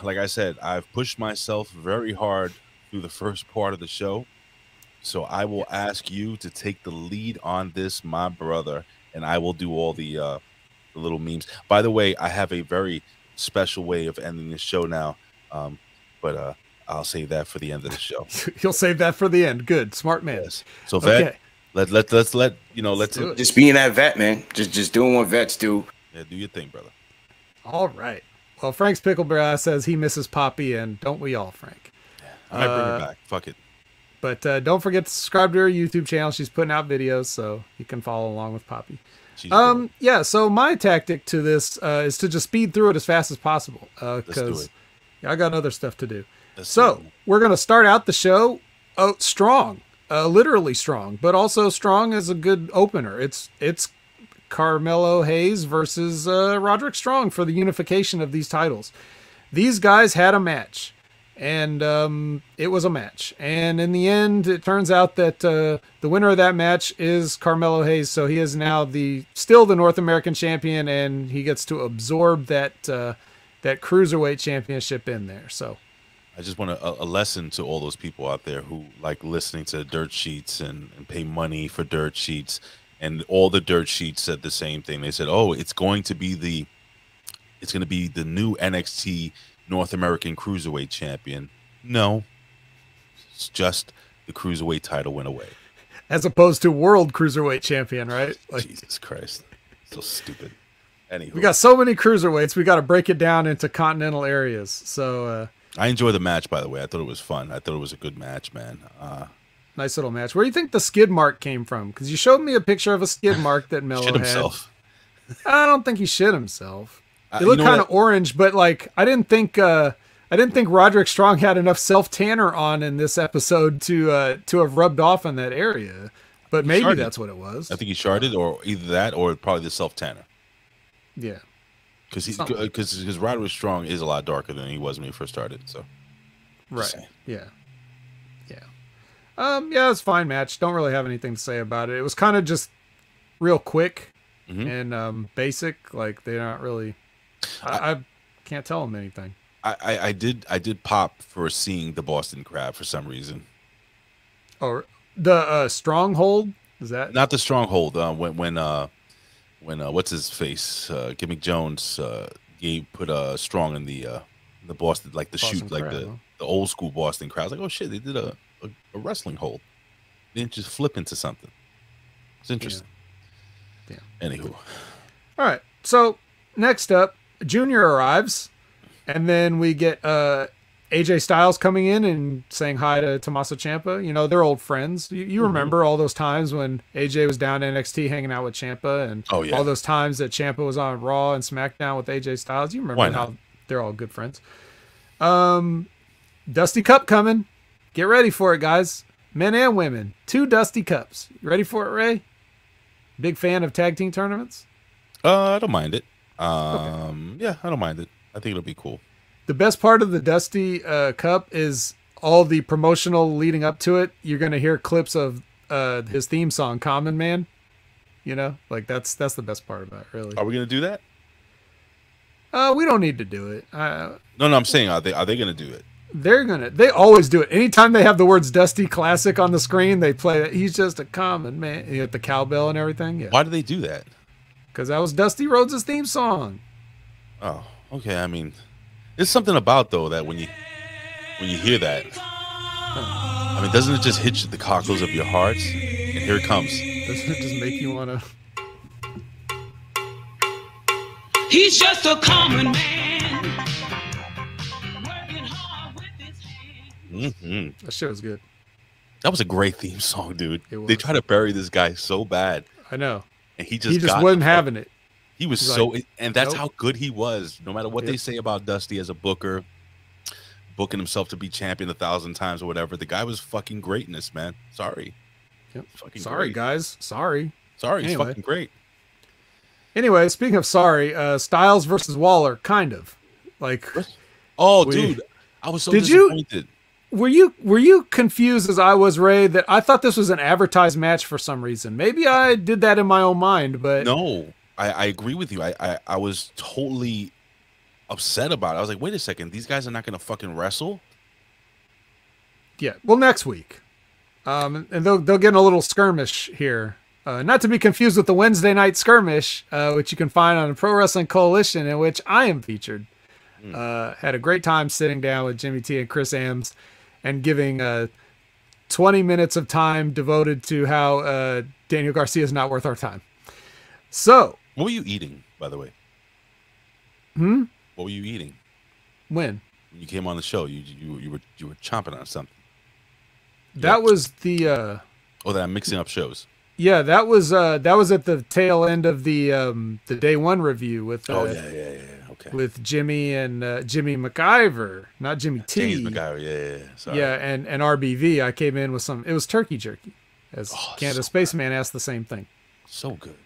Like I said, I've pushed myself very hard through the first part of the show. So I will ask you to take the lead on this, my brother, and I will do all the little memes. By the way, I have a very special way of ending the show now, but I'll save that for the end of the show. You'll save that for the end. Good, smart man. Yes. So Vet, let's just being that vet, man. Just doing what vets do. Yeah, do your thing, brother. All right. Well, Frank's Picklebra says he misses Poppy, and don't we all, Frank? Yeah, I might bring her back. Fuck it. But don't forget to subscribe to her YouTube channel. She's putting out videos, so you can follow along with Poppy. Yeah, so my tactic to this is to just speed through it as fast as possible, because I got other stuff to do. We're going to start out the show strong, literally strong, but also strong as a good opener. It's Carmelo Hayes versus Roderick Strong for the unification of these titles. These guys had a match, and it was a match. And in the end, it turns out that the winner of that match is Carmelo Hayes. So he is now still the North American champion, and he gets to absorb that Cruiserweight championship in there. So I just want a lesson to all those people out there who like listening to dirt sheets and pay money for dirt sheets. And all the dirt sheets said the same thing. They said, "Oh, it's going to be the new NXT North American Cruiserweight champion." No, it's just the Cruiserweight title went away, as opposed to World Cruiserweight champion, right? Like, Jesus Christ, so stupid. Anyway, we got so many cruiserweights. We got to break it down into continental areas. So I enjoyed the match, by the way. I thought it was fun. I thought it was a good match, man. Nice little match. Where do you think the skid mark came from? Because you showed me a picture of a skid mark that Melo shit himself. Had. I don't think he shit himself. It looked kind of orange, but like I didn't think Roderick Strong had enough self tanner on in this episode to have rubbed off in that area. But maybe that's what it was. I think he sharded, or either that, or probably the self tanner. Yeah, because Roderick Strong is a lot darker than he was when he first started. So Right. saying. Yeah. Yeah, it's a fine match. Don't really have anything to say about it. It was kind of just real quick and basic. Like they're not really. I can't tell them anything. I did pop for seeing the Boston Crab for some reason. Or the Stronghold, is that not the Stronghold? When what's his face? Gimmick Jones put Strong in the Boston, like the Boston shoot, like Crab, the old school Boston Crab. I was like, oh shit, they did a wrestling hold. They didn't just flip into something. It's interesting. Yeah. Anywho. All right. So next up, Junior arrives, and then we get AJ Styles coming in and saying hi to Tommaso Ciampa. You know, they're old friends. You remember all those times when AJ was down at NXT hanging out with Ciampa, and all those times that Ciampa was on Raw and SmackDown with AJ Styles. You remember how they're all good friends. Dusty Cup coming. Get ready for it, guys. Men and women. 2 Dusty Cups. You ready for it, Ray? Big fan of tag team tournaments? I don't mind it. Yeah, I don't mind it. I think it'll be cool. The best part of the Dusty Cup is all the promotional leading up to it. You're going to hear clips of his theme song, Common Man. You know, like that's the best part about it, really. Are we going to do that? We don't need to do it. No, I'm saying, are they going to do it? They always do it. Anytime they have the words Dusty Classic on the screen, they play that. He's just a common man. You get the cowbell and everything. Yeah. Why do they do that? Because that was Dusty Rhodes' theme song. Oh, okay. I mean, there's something about though that when you hear that, I mean, doesn't it just hit the cockles of your hearts? And here it comes. Doesn't it just make you want to? He's just a common man. That shit was good. That was a great theme song, dude. They try to bury this guy so bad. I know. And he just wasn't having it. He was and that's how good he was. No matter what they say about Dusty as a booker, booking himself to be champion 1,000 times or whatever, the guy was fucking greatness, man. Sorry. Yep. Fucking sorry, great. Guys. Sorry. He's fucking great. Anyway, speaking of sorry, Styles versus Waller, kind of. Like, dude, I was so disappointed. Were you confused as I was, Ray, that I thought this was an advertised match for some reason? Maybe I did that in my own mind, but no, I agree with you. I was totally upset about it. I was like, wait a second, these guys are not going to fucking wrestle? Yeah, well, next week. And they'll get in a little skirmish here. Not to be confused with the Wednesday night skirmish, which you can find on the Pro Wrestling Coalition, in which I am featured. Had a great time sitting down with Jimmy T and Chris Ames and giving 20 minutes of time devoted to how Daniel Garcia is not worth our time. So, what were you eating, by the way? What were you eating? When you came on the show, you were chomping on something. That was the that I'm mixing up shows. Yeah, that was at the tail end of the day one review with okay. with Jimmy and Jimmy McIver, not Jimmy T. James McIver, Sorry. Yeah, and RBV. I came in with some. It was turkey jerky. As Canada Spaceman asked the same thing. So good.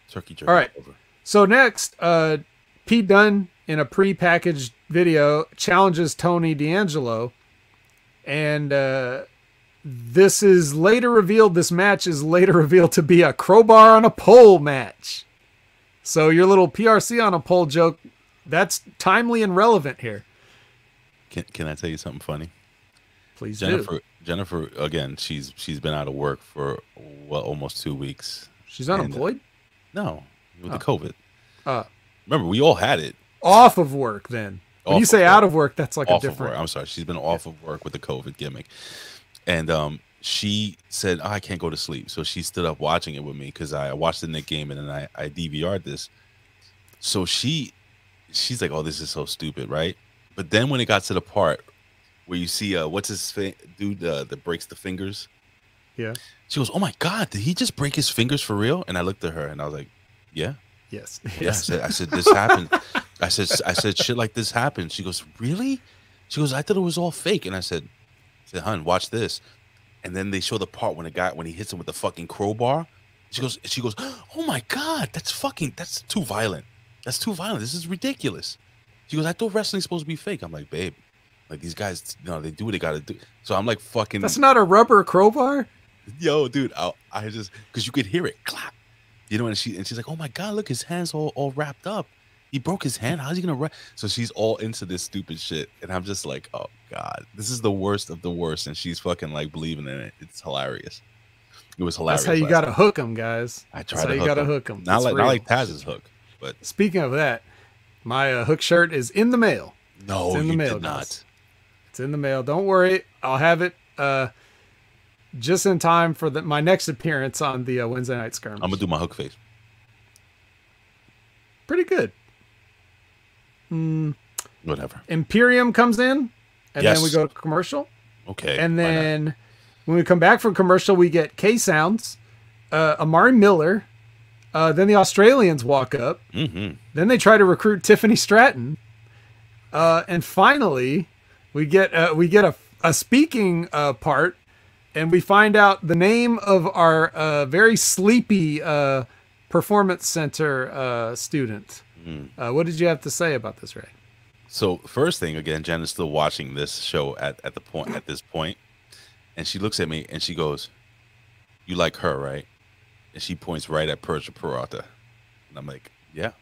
Turkey jerky. All right. So next, Pete Dunne in a pre-packaged video challenges Tony D'Angelo, and this is later revealed. This match is later revealed to be a crowbar on a pole match. So your little PRC on a pole joke, that's timely and relevant here. Can I tell you something funny? Please Jennifer, do. Jennifer, again, she's been out of work for almost 2 weeks. She's unemployed? No, with the COVID. Remember, we all had it. Off of work, then. When you say out of work, that's like a different. I'm sorry. She's been off of work with the COVID gimmick. And she said, I can't go to sleep. So she stood up watching it with me because I watched the Nick game and then I DVR'd this. So she's like, oh, this is so stupid, right? But then when it got to the part where you see, what's his dude that breaks the fingers? Yeah. She goes, oh my God, did he just break his fingers for real? And I looked at her and I was like, yeah. Yes. Yeah, I said, this happened. I said, shit like this happened. She goes, really? She goes, I thought it was all fake. And I said, hun, watch this. And then they show the part when he hits him with the fucking crowbar. She goes, oh my God, that's too violent. That's too violent. This is ridiculous. She goes, I thought wrestling's supposed to be fake. I'm like, babe, Like these guys, they do what they got to do. So I'm like fucking. That's not a rubber crowbar. Yo, dude, I just because you could hear it clap. And she's like, oh my god, look, his hand's all wrapped up. He broke his hand. How's he gonna wrap? So she's all into this stupid shit, and I'm just like, oh god, this is the worst of the worst, and she's fucking like believing in it. It's hilarious. It was hilarious. That's how you gotta hook them, guys. I tried to hook them. Not like Taz's hook, but speaking of that, my hook shirt is in the mail. No, it's in the mail, did not. It's in the mail. Don't worry, I'll have it just in time for my next appearance on the Wednesday night skirmish. I'm gonna do my hook face. Pretty good. Whatever. Imperium comes in, and then we go to commercial. Okay. And then when we come back from commercial, we get K-Sounds, Amari Miller. Then the Australians walk up. Mm-hmm. Then they try to recruit Tiffany Stratton. And finally, we get a speaking part, and we find out the name of our very sleepy performance center student. What did you have to say about this, Ray? So first thing, again, Jen is still watching this show at this point, and she looks at me and she goes, "You like her, right?" And she points right at Persia Peralta, and I'm like, "Yeah."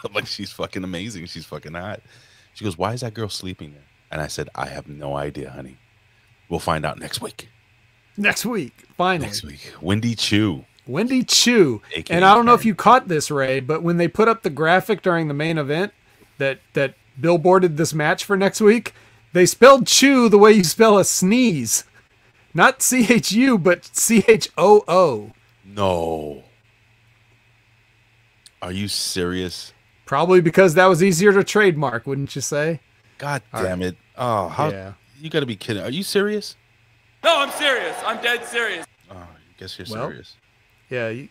I'm like, "She's fucking amazing. She's fucking hot." She goes, "Why is that girl sleeping there?" And I said, "I have no idea, honey. We'll find out next week." Next week, finally. Next week, Wendy Chu. Wendy Chu. AKA and I don't know if you caught this, Ray, but when they put up the graphic during the main event that billboarded this match for next week, they spelled Chu the way you spell a sneeze. Not CHU, but CHOO. No. Are you serious? Probably because that was easier to trademark, wouldn't you say? God damn it. Oh, how you gotta be kidding. Are you serious? No, I'm serious. I'm dead serious. Oh, I guess you're serious. Yeah.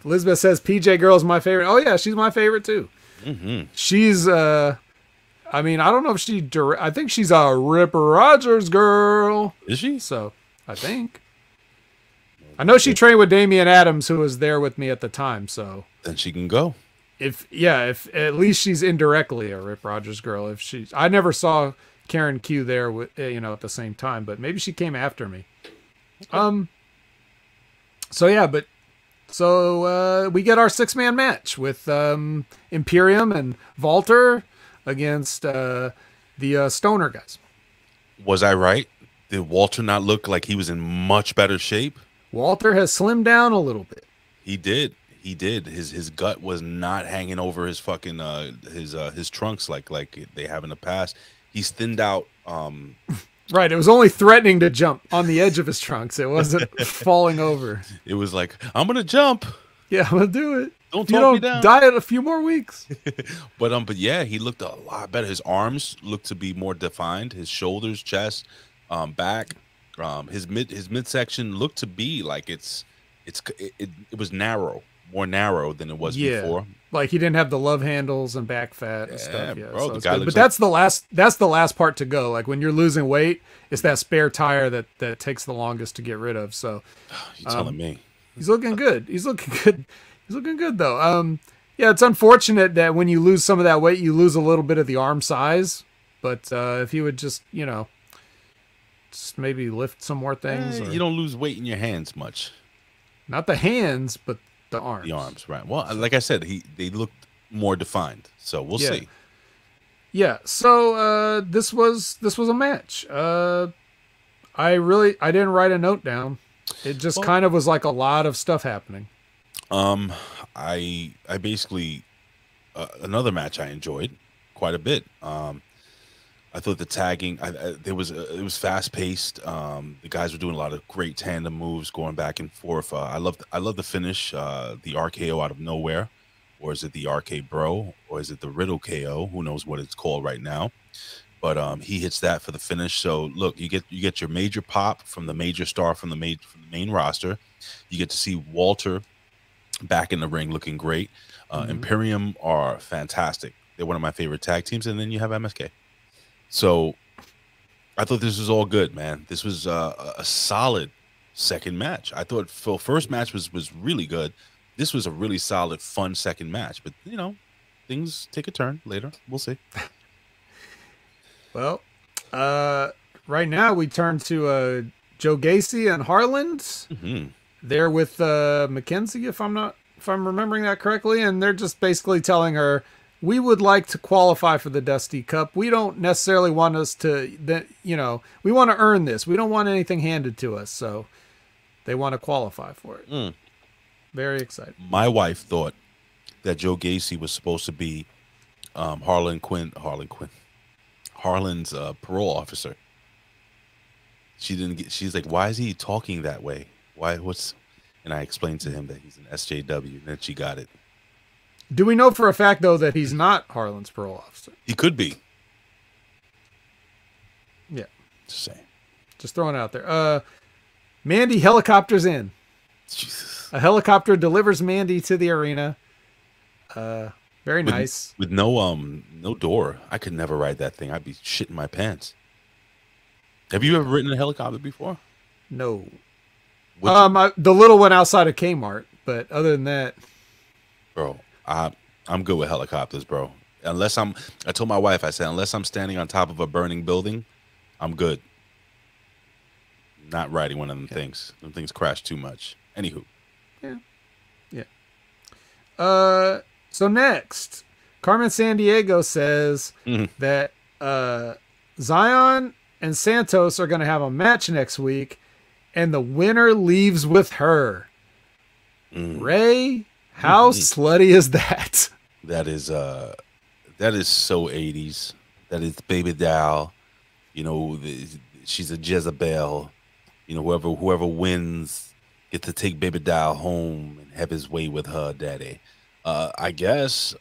Elizabeth says PJ Girl's my favorite. Oh yeah, she's my favorite too. Mm-hmm. She's I mean, I don't know if I think she's a Ripper Rogers girl. Is she? So I think. I know she trained with Damian Adams, who was there with me at the time. So then she can go. If at least she's indirectly a Rip Rogers girl. I never saw Karen Q there with at the same time, but maybe she came after me. Okay. So we get our 6-man match with Imperium and Walter against the Stoner guys. Was I right? Did Walter not look like he was in much better shape? Walter has slimmed down a little bit. He did. His gut was not hanging over his fucking his trunks like they have in the past. He's thinned out. Right. It was only threatening to jump on the edge of his trunks. It wasn't falling over. It was like, I'm gonna jump. Yeah, I'm gonna do it. Don't talk me down. Diet a few more weeks. But yeah, he looked a lot better. His arms looked to be more defined. His shoulders, chest, back, his midsection looked to be like it was narrow. More narrow than it was before. Like he didn't have the love handles and back fat and stuff. Yeah, bro, but that's the last part to go. Like when you're losing weight, it's that spare tire that takes the longest to get rid of. So you're telling me. He's looking good. He's looking good though. Yeah, it's unfortunate that when you lose some of that weight, you lose a little bit of the arm size. But if he would just maybe lift some more things. You don't lose weight in your hands much. Not the hands, but the arms. The arms, right. Well, like I said, they looked more defined. So we'll see. Yeah. So this was a match. I didn't write a note down. It just kind of was like a lot of stuff happening. I basically another match I enjoyed quite a bit. I thought the tagging, it was fast paced. The guys were doing a lot of great tandem moves, going back and forth. I love the finish, the RKO out of nowhere, or is it the RK Bro, or is it the Riddle KO? Who knows what it's called right now? But he hits that for the finish. So look, you get your major pop from the major star from the main roster. You get to see Walter back in the ring looking great. Imperium are fantastic. They're one of my favorite tag teams, and then you have MSK. So I thought this was all good, man. This was a solid second match. I thought Phil first match was really good. This was a really solid, fun second match. But things take a turn later. We'll see. Well, Right now we turn to Joe Gacy and Harland. Mm-hmm. They're with Mackenzie, if I'm remembering that correctly, and they're just basically telling her, we would like to qualify for the Dusty Cup. We don't necessarily want us to, we want to earn this. We don't want anything handed to us, so they want to qualify for it. Very excited. My wife thought that Joe Gacy was supposed to be Harlan's parole officer. She didn't get. She's like, why is he talking that way? And I explained to him that he's an SJW, and then she got it. Do we know for a fact, though, that he's not Harlan's parole officer? He could be. Yeah. Just saying. Just throwing it out there. Mandy helicopters in. Jesus. A helicopter delivers Mandy to the arena. Very nice. With no door. I could never ride that thing. I'd be shitting my pants. Have you ever ridden a helicopter before? No. The little one outside of Kmart, but other than that, bro, I'm good with helicopters, bro. I told my wife, I said, unless I'm standing on top of a burning building, I'm good. Not riding one of them things. Them things crash too much. Anywho. Yeah. So next, Carmen Sandiego says that Zion and Santos are going to have a match next week, and the winner leaves with her. Ray, how slutty is that? That is so 80s. That is Baby Doll. She's a Jezebel. Whoever wins get to take Baby Doll home and have his way with her daddy. I guess.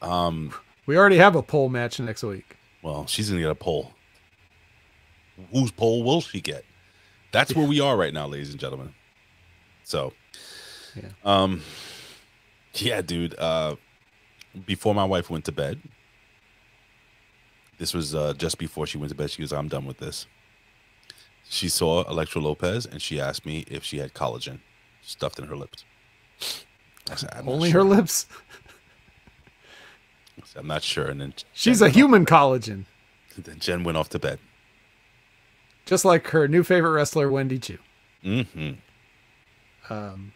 We already have a pole match next week. Well, she's gonna get a pole. Whose pole will she get? That's where we are right now, ladies and gentlemen. So, yeah, dude. Before my wife went to bed, this was just before she went to bed. She goes, "I'm done with this." She saw Elektra Lopez, and she asked me if she had collagen stuffed in her lips. I said, only her lips. I said, I'm not sure. And then she's a human collagen. Then Jen went off to bed. Just like her new favorite wrestler, Wendy Chu.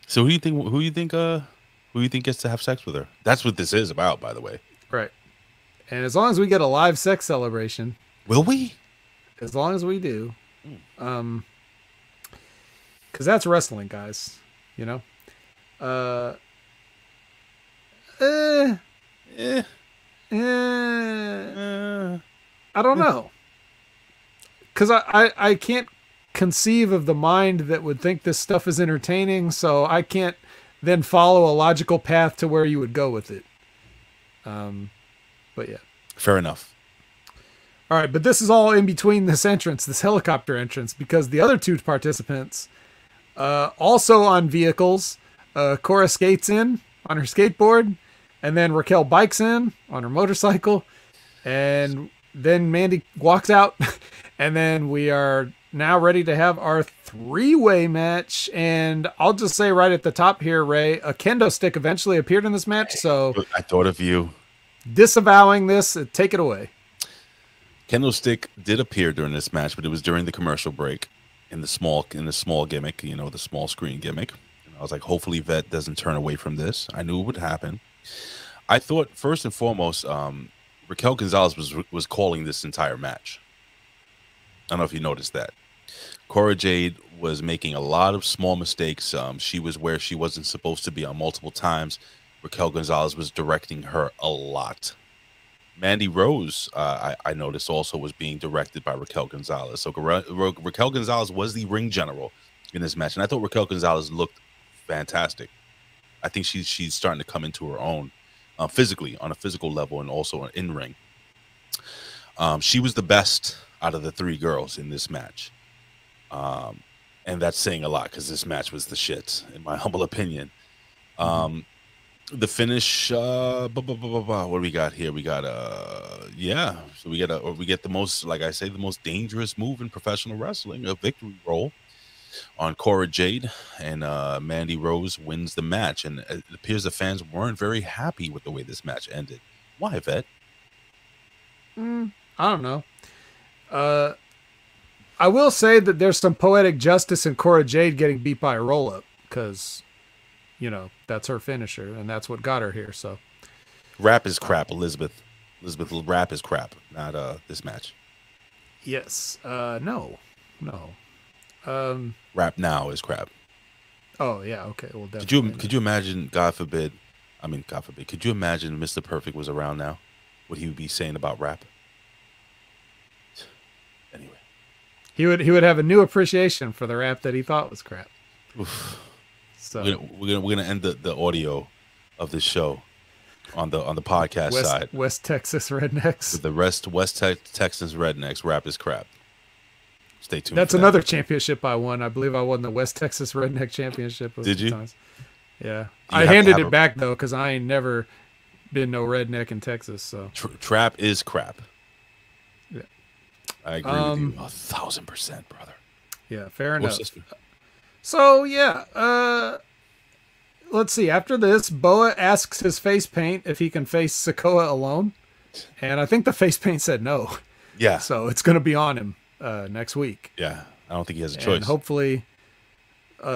So who do you think gets to have sex with her? That's what this is about, by the way. Right. And as long as we get a live sex celebration, will we? As long as we do, because that's wrestling, guys. I don't know. Because I can't conceive of the mind that would think this stuff is entertaining, so I can't then follow a logical path to where you would go with it. But yeah. Fair enough. All right, but this is all in between this helicopter entrance, because the other two participants, also on vehicles, Cora skates in on her skateboard, and then Raquel bikes in on her motorcycle, and then Mandy walks out, and then we are now ready to have our three-way match. And I'll just say right at the top here, Ray, a kendo stick eventually appeared in this match, so I thought of you. Disavowing this, take it away. Kendo stick did appear during this match, but it was during the commercial break in the small gimmick, the small screen gimmick. And I was like, hopefully Vet doesn't turn away from this. I knew it would happen. I thought first and foremost, Raquel Gonzalez was calling this entire match. I don't know if you noticed that. Cora Jade was making a lot of small mistakes. She was where she wasn't supposed to be on multiple times. Raquel Gonzalez was directing her a lot. Mandy Rose, I noticed, also was being directed by Raquel Gonzalez. So Raquel Gonzalez was the ring general in this match, and I thought Raquel Gonzalez looked fantastic. I think she's starting to come into her own physically, on a physical level, and also in ring. She was the best out of the three girls in this match, and that's saying a lot because this match was the shit, in my humble opinion. The finish, what do we got here? We got so we get the most, like I say, the most dangerous move in professional wrestling, a victory roll on Cora Jade, and Mandy Rose wins the match. And it appears the fans weren't very happy with the way this match ended. Why, Vet? I don't know. I will say that there's some poetic justice in Cora Jade getting beat by a roll up because, you know, that's her finisher and that's what got her here. So Rap is crap, Elizabeth. Elizabeth, rap is crap, not this match. Yes. No. Rap now is crap. Oh yeah. Okay. Well, definitely. Could you imagine? God forbid. Could you imagine Mr. Perfect was around now? What he would be saying about rap? Anyway, he would have a new appreciation for the rap that he thought was crap. Oof. So we're gonna end the audio of this show on the podcast side. West Texas Rednecks. With the West Texas Rednecks, rap is crap. Stay tuned. That's another championship I won. I believe I won the West Texas Redneck Championship. Did you? Times. Yeah. I handed it back though because I ain't never been no redneck in Texas. So trap is crap. Yeah. I agree with you 1,000%, brother. Yeah, fair enough. Sister. So yeah, let's see. After this, Boa asks his face paint if he can face Sikoa alone, and I think the face paint said no. Yeah. So it's gonna be on him next week. Yeah, I don't think he has a choice. And hopefully,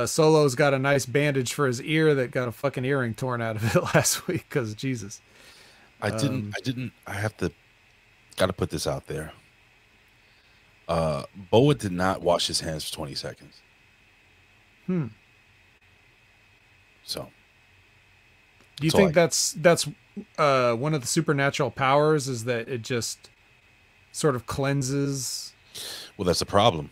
Solo's got a nice bandage for his ear that got a fucking earring torn out of it last week. Because Jesus, I have to. Got to put this out there. Boa did not wash his hands for 20 seconds. So, do you think that's one of the supernatural powers? Is that it just sort of cleanses? Well, that's the problem.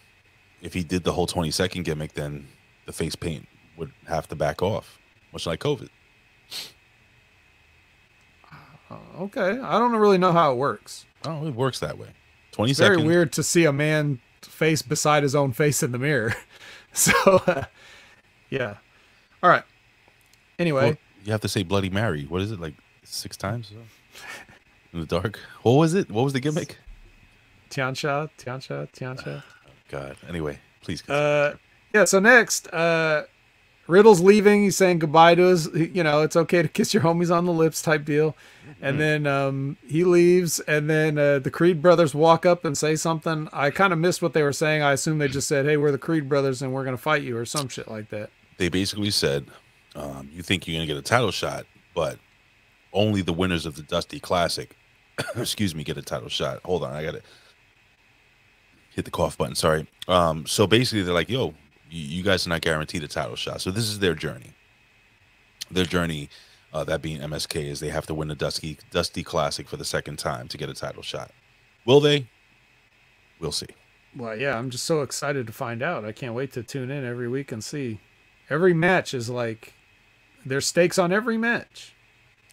If he did the whole 20-second gimmick, then the face paint would have to back off, much like COVID. Okay, I don't really know how it works. Oh, it works that way. 20 it's seconds. Very weird to see a man face beside his own face in the mirror. So, yeah. All right. Anyway, well, you have to say Bloody Mary. What is it, like 6 times in the dark? What was it? What was the gimmick? Tiansha. Oh, God. Anyway, please. Yeah. So next, Riddle's leaving. He's saying goodbye to his. You know, it's okay to kiss your homies on the lips type deal. And then he leaves, and then the Creed brothers walk up and say something. I kind of missed what they were saying. I assume they just said, "Hey, we're the Creed brothers, and we're gonna fight you," or some shit like that. They basically said, "You think you're gonna get a title shot, but only the winners of the Dusty Classic, excuse me, get a title shot." Hold on, I gotta hit the cough button. Sorry. So basically, they're like, "Yo, you guys are not guaranteed a title shot." So this is their journey. Their journey. That being MSK, is they have to win the Dusty Classic for the second time to get a title shot. Will they? We'll see. Well, yeah, I'm just so excited to find out. I can't wait to tune in every week and see. Every match is like, there's stakes on every match.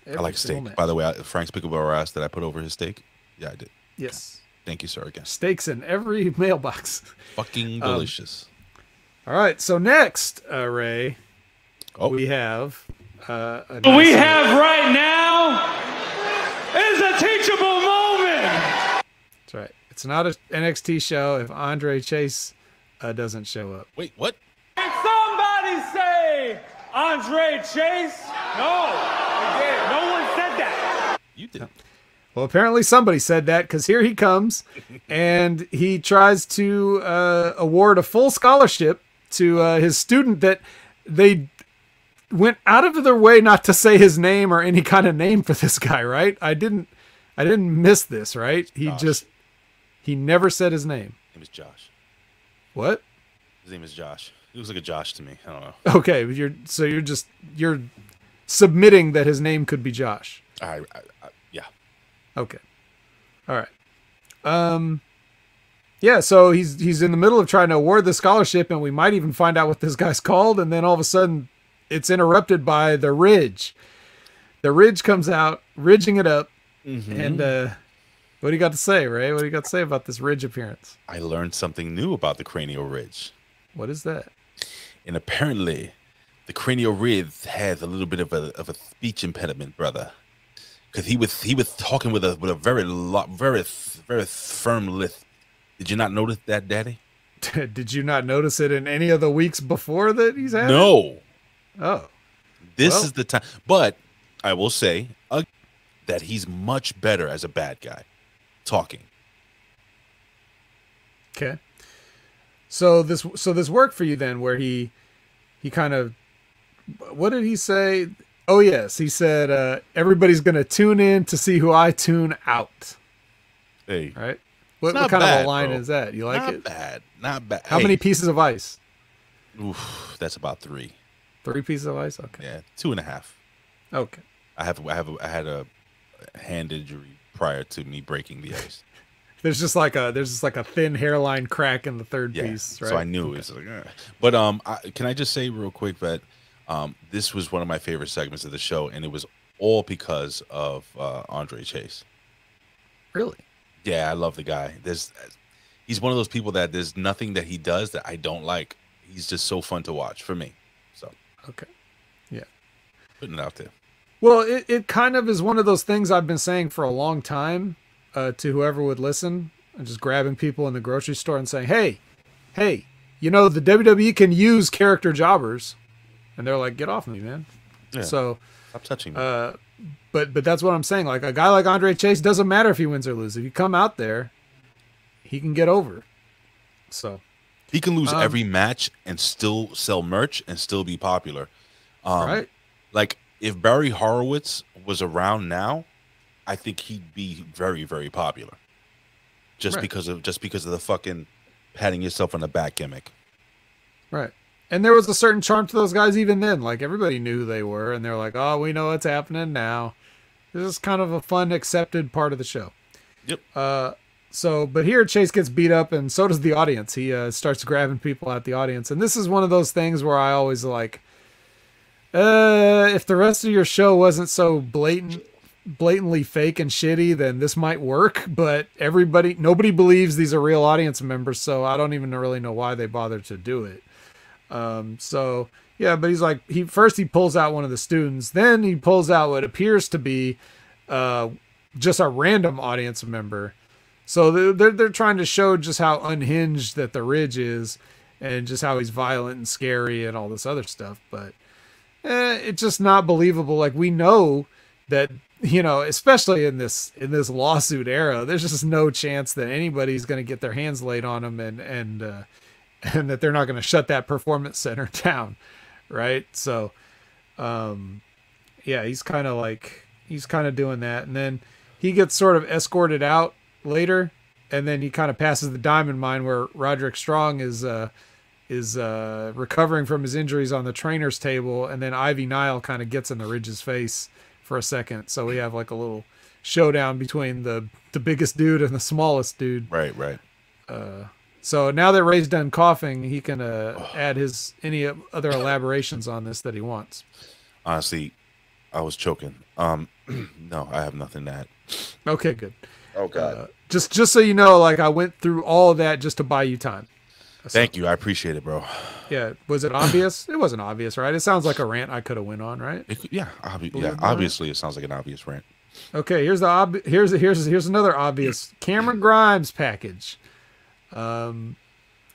I like steak. Match. By the way, Frank's Pickleball asked that I put over his steak. Yeah, I did. Yes. Thank you, sir, again. Steaks in every mailbox. Fucking delicious. All right, so next, Ray, we have... What we have right now is a teachable moment. That's right. It's not an NXT show if Andre Chase doesn't show up. Wait, what? Did somebody say Andre Chase? No, again, no one said that. You did. Well, apparently somebody said that because here he comes and he tries to award a full scholarship to his student that they went out of their way not to say his name or any kind of name for this guy, right? I didn't miss this, right? He never said his name. His name is Josh. What? His name is Josh. He looks like a Josh to me. I don't know. Okay, you're submitting that his name could be Josh. Yeah. Okay. All right. Yeah, so he's in the middle of trying to award the scholarship, and we might even find out what this guy's called, and then all of a sudden it's interrupted by the Ridge. The Ridge comes out, ridging it up. Mm-hmm. And what do you got to say, Ray? What do you got to say about this Ridge appearance? I learned something new about the Cranial Ridge. What is that? And apparently, the Cranial Ridge has a little bit of a speech impediment, brother. Because he was talking with a very firm lisp. Did you not notice that, Daddy? Did you not notice it in any of the weeks before that he's had? No. Oh. This is the time. But I will say that he's much better as a bad guy talking. Okay. So this worked for you then, where he kind of, what did he say? Oh yes, he said everybody's gonna tune in to see who I tune out. Hey, right? What kind of a line is that? You like it? Not bad. How many pieces of ice? Oof, that's about 3. 3 pieces of ice. Okay. Yeah, 2.5. Okay. I had a hand injury prior to me breaking the ice. There's just like a thin hairline crack in the third piece, right? So I knew it was like, but can I just say real quick that this was one of my favorite segments of the show, and it was all because of Andre Chase. Really? Yeah, I love the guy. He's one of those people that there's nothing that he does that I don't like. He's just so fun to watch for me. So okay, yeah, putting it out there. Well, it kind of is one of those things I've been saying for a long time to whoever would listen, and just grabbing people in the grocery store and saying, hey, you know, the WWE can use character jobbers, and they're like, get off me, man. Yeah. So stop touching me. But that's what I'm saying. Like a guy like Andre Chase, doesn't matter if he wins or loses. If you come out there, he can get over. So he can lose every match and still sell merch and still be popular. Right. Like if Barry Horowitz was around now, I think he'd be very, very popular. Just because of the fucking patting yourself on the back gimmick. Right. And there was a certain charm to those guys even then. Like everybody knew who they were, and they're like, "Oh, we know what's happening now." This is kind of a fun, accepted part of the show. Yep. But here Chase gets beat up, and so does the audience. He starts grabbing people at the audience, and this is one of those things where I always like, if the rest of your show wasn't so blatantly fake and shitty, then this might work. But nobody believes these are real audience members, so I don't even really know why they bothered to do it. So yeah, but he's like, he pulls out one of the students, then he pulls out what appears to be just a random audience member. So they're trying to show just how unhinged that the Ridge is, and just how he's violent and scary and all this other stuff. But it's just not believable. Like we know that, you know, especially in this lawsuit era, there's just no chance that anybody's going to get their hands laid on him and that they're not going to shut that performance center down. Right. So, yeah, he's kind of doing that. And then he gets sort of escorted out later. And then he kind of passes the diamond mine where Roderick Strong is recovering from his injuries on the trainer's table. And then Ivy Nile kind of gets in the Ridge's face for a second. So we have like a little showdown between the biggest dude and the smallest dude. Right. So now that Ray's done coughing, he can add any other elaborations on this that he wants. Honestly, I was choking. No, I have nothing to add. Okay, good. Oh God. Just so you know, like I went through all of that just to buy you time. Thank you. I appreciate it, bro. Yeah. Was it obvious? It wasn't obvious, right? It sounds like a rant I could have went on, right? Obviously, it sounds like an obvious rant. Okay, here's another obvious Cameron Grimes package. I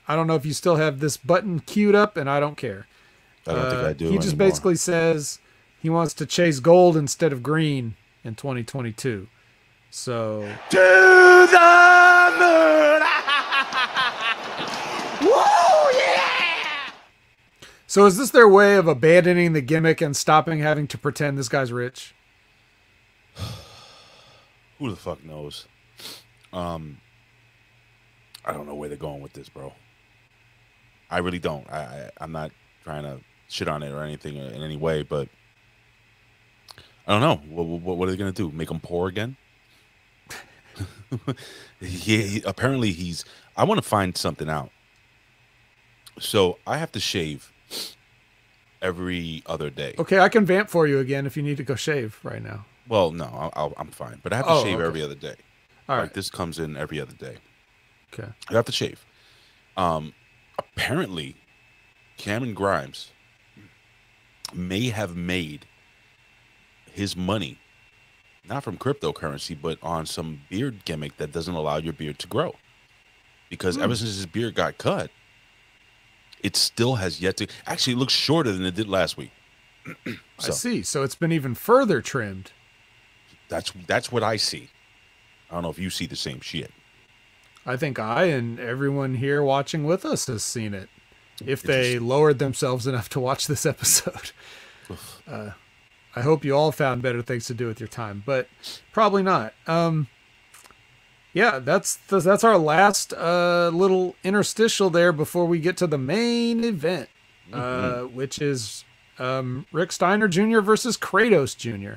don't know if you still have this button queued up, and I don't care. I don't think I do. He just basically says he wants to chase gold instead of green in 2022. So To the moon. Woo, yeah! So is this their way of abandoning the gimmick and stopping having to pretend this guy's rich? Who the fuck knows? I don't know where they're going with this, bro. I really don't. I'm not trying to shit on it or anything in any way, but I don't know. What are they going to do? Make him poor again? Apparently I want to find something out. So I have to shave every other day. Okay, I can vamp for you again if you need to go shave right now. Well, no, I'm fine. But I have to shave every other day. All right. Like this comes in every other day. Okay. I have to shave. Apparently, Cameron Grimes may have made his money not from cryptocurrency, but on some beard gimmick that doesn't allow your beard to grow. Because ever since his beard got cut, it still has yet to. Actually, it looks shorter than it did last week. I see. So it's been even further trimmed. That's what I see. I don't know if you see the same shit. I think I and everyone here watching with us has seen it. If they lowered themselves enough to watch this episode. I hope you all found better things to do with your time, but probably not. Yeah, that's our last little interstitial there before we get to the main event, which is Rick Steiner Jr. versus Kratos Jr.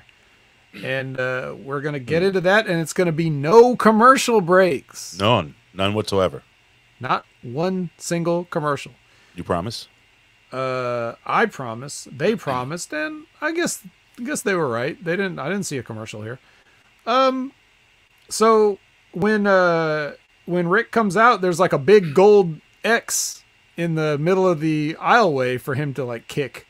And we're going to get into that, and it's going to be no commercial breaks. None whatsoever. Not one single commercial. You promise? I promise. They promised, and I guess they were right. I didn't see a commercial here. So when Rick comes out, there's like a big gold X in the middle of the aisleway for him to like kick,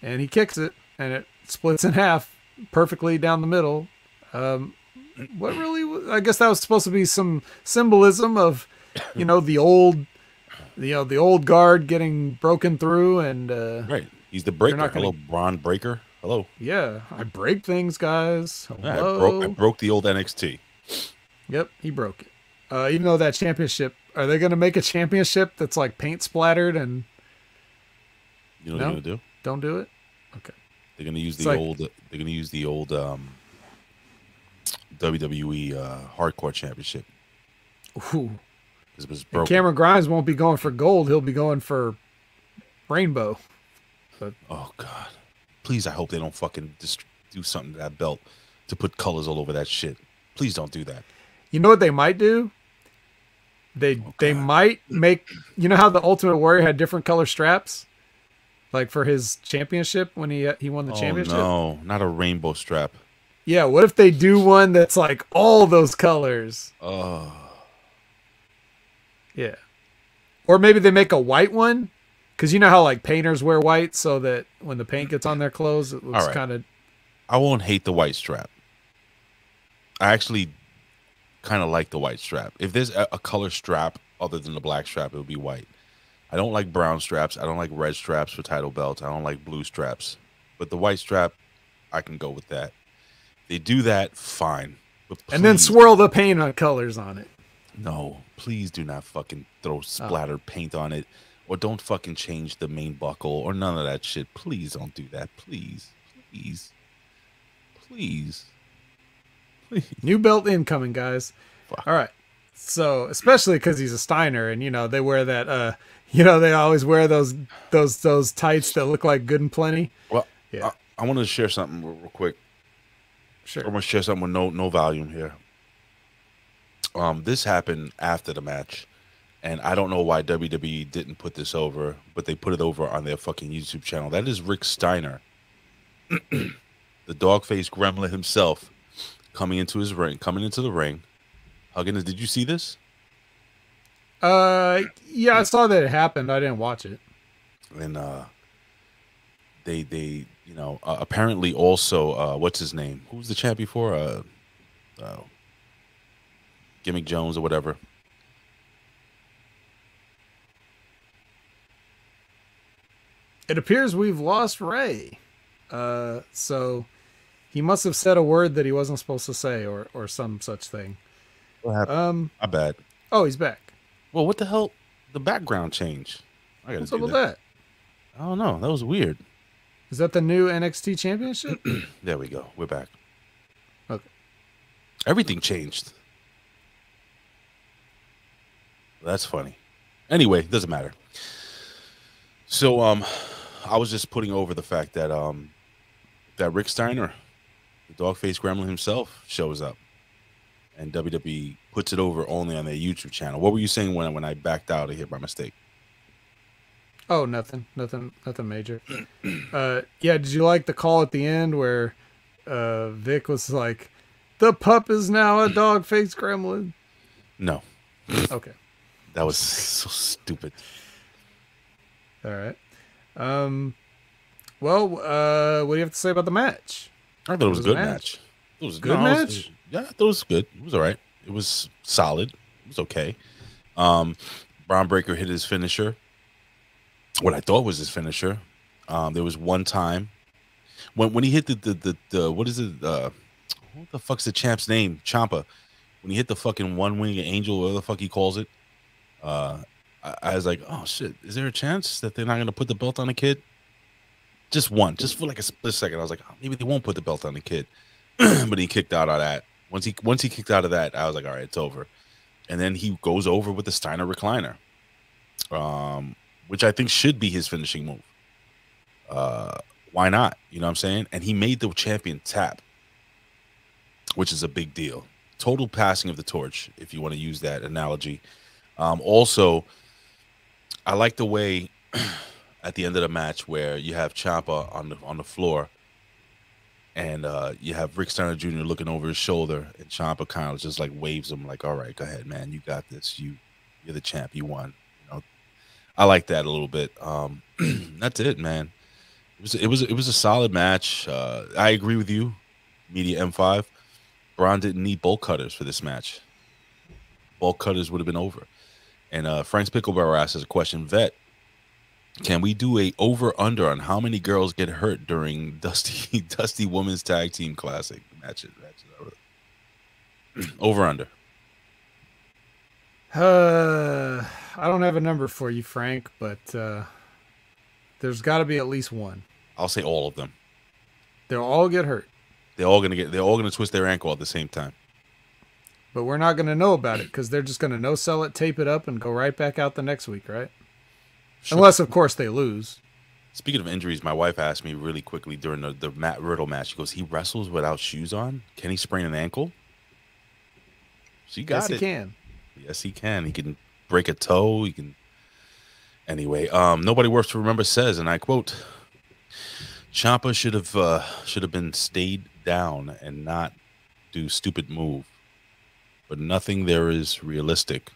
and he kicks it, and it splits in half perfectly down the middle. What really? I guess that was supposed to be some symbolism of, the old guard getting broken through, and right. He's the breaker. Hello, Braun Breaker. Hello. Yeah, I break things, guys. Yeah, I broke the old NXT. Yep, he broke it. Even though that championship, are they going to make a championship that's like paint splattered and? You know what they're going to do? Don't do it. Okay. They're going to use the old. They're going to use the old WWE Hardcore Championship. Ooh. It was broken. Cameron Grimes won't be going for gold. He'll be going for rainbow. But, oh God! Please, I hope they don't fucking just do something to that belt to put colors all over that shit. Please don't do that. You know what they might do? They might make. You know how the Ultimate Warrior had different color straps, like for his championship when he won the championship. No, not a rainbow strap. Yeah. What if they do one that's like all those colors? Oh. Yeah. Or maybe they make a white one, because you know how like painters wear white so that when the paint gets on their clothes, it looks kind of. I won't hate the white strap. I actually kind of like the white strap. If there's a color strap other than the black strap, it would be white. I don't like brown straps. I don't like red straps for title belts. I don't like blue straps. But the white strap, I can go with that. They do that, fine. And then swirl the paint on colors on it. No, please do not fucking throw splattered paint on it, or don't fucking change the main buckle or none of that shit. Please don't do that. Please. New belt incoming, guys. Fuck. All right. So, especially because he's a Steiner, and they wear that. They always wear those tights that look like Good and Plenty. Well, yeah. I want to share something real quick. Sure. I'm gonna share something with no volume here. This happened after the match, and I don't know why WWE didn't put this over, but they put it over on their fucking YouTube channel. That is Rick Steiner, the dog-faced gremlin himself, coming into the ring, hugging us. Did you see this? Yeah, I saw that it happened. I didn't watch it. And they apparently also what's his name? Who was the champ before? Gimmick Jones or whatever. It appears we've lost Ray. So he must have said a word that he wasn't supposed to say, or some such thing. What happened? My bad. Oh, he's back. Well, what the hell? The background change. What's up with that? I don't know. That was weird. Is that the new NXT championship? There we go. We're back. Okay. Everything changed. That's funny. Anyway, doesn't matter. So, I was just putting over the fact that that Rick Steiner, the dog-faced gremlin himself, shows up, and WWE puts it over only on their YouTube channel. What were you saying when I backed out of here by mistake? Oh, nothing major. Yeah, did you like the call at the end where Vic was like, "The pup is now a dog-faced gremlin"? No. Okay. That was so stupid. All right. Well, what do you have to say about the match? I thought it was a good match. It was good match. Yeah, I thought it was good. It was all right. It was solid. It was okay. Braun Breaker hit his finisher. What I thought was his finisher. There was one time when he hit the what is it? What the fuck's the champ's name? Ciampa. when he hit the fucking one-winged angel, whatever the fuck he calls it, I was like, oh shit, is there a chance that they're not gonna put the belt on the kid? Just for like a split second. I was like, oh, maybe they won't put the belt on the kid. But he kicked out of that. Once he kicked out of that, I was like, all right, it's over. And then he goes over with the Steiner recliner, which I think should be his finishing move. Why not? You know what I'm saying? And he made the champion tap, which is a big deal. Total passing of the torch, if you want to use that analogy. Also, I like the way at the end of the match where you have Ciampa on the floor, and you have Rick Steiner Jr. looking over his shoulder, and Ciampa kind of just like waves him like, "All right, go ahead, man. You got this. You're the champ. You won." You know, I like that a little bit. That's it, man. It was a solid match. I agree with you, Media M5. Braun didn't need bolt cutters for this match. Bolt cutters would have been over. And Frank's Picklebarrow asks us a question. Vet, can we do a over-under on how many girls get hurt during Dusty Women's Tag Team Classic matches? Over-under. I don't have a number for you, Frank, but there's got to be at least one. I'll say all of them. They'll all get hurt. They're all gonna twist their ankle at the same time. But we're not gonna know about it because they're just gonna no-sell it, tape it up, and go right back out the next week, right? Sure. Unless, of course, they lose. Speaking of injuries, my wife asked me really quickly during the Matt Riddle match. She goes, "He wrestles without shoes on. Can he sprain an ankle?" She got it. Yes, he can. Yes, he can. He can break a toe. He can. Anyway, nobody worth to remember says, and I quote, Ciampa should have been stayed down and not do stupid move, but nothing there is realistic.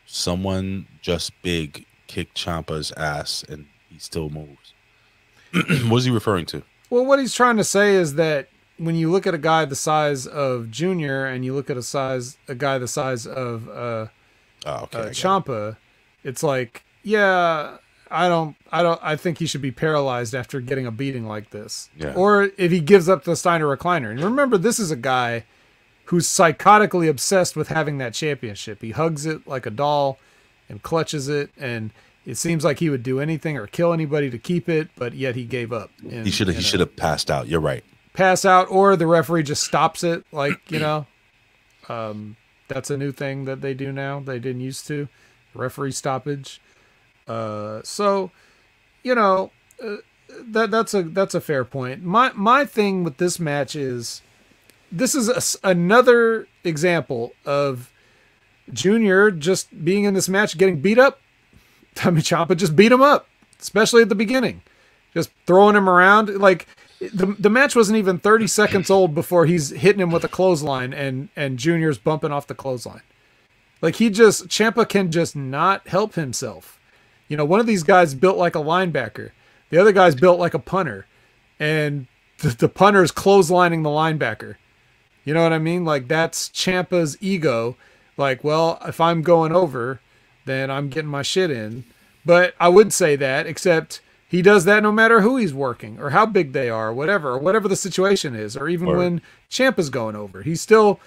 Someone just big kicked Ciampa's ass and he still moves. What is he referring to? Well, what he's trying to say is that when you look at a guy the size of Junior and you look at a guy the size of Ciampa, it's like, yeah, I think he should be paralyzed after getting a beating like this. Yeah. Or if he gives up the Steiner recliner. And remember, this is a guy who's psychotically obsessed with having that championship. He hugs it like a doll and clutches it, and it seems like he would do anything or kill anybody to keep it, but yet he gave up. He should have passed out. You're right. Pass out, or the referee just stops it, like, you know. That's a new thing that they do now. They didn't used to. Referee stoppage. So, you know, that's a fair point. My thing with this match is, this is another example of Junior just being in this match, getting beat up. I mean, Ciampa just beat him up, especially at the beginning, just throwing him around. Like the match wasn't even 30 seconds old before he's hitting him with a clothesline and Junior's bumping off the clothesline. Like Ciampa can just not help himself. You know, one of these guys built like a linebacker. The other guy's built like a punter. And the punter's clotheslining the linebacker. You know what I mean? Like, that's Ciampa's ego. Like, well, if I'm going over, then I'm getting my shit in. But I would say that, except he does that no matter who he's working or how big they are, or whatever the situation is, or even when Ciampa's going over. He's still...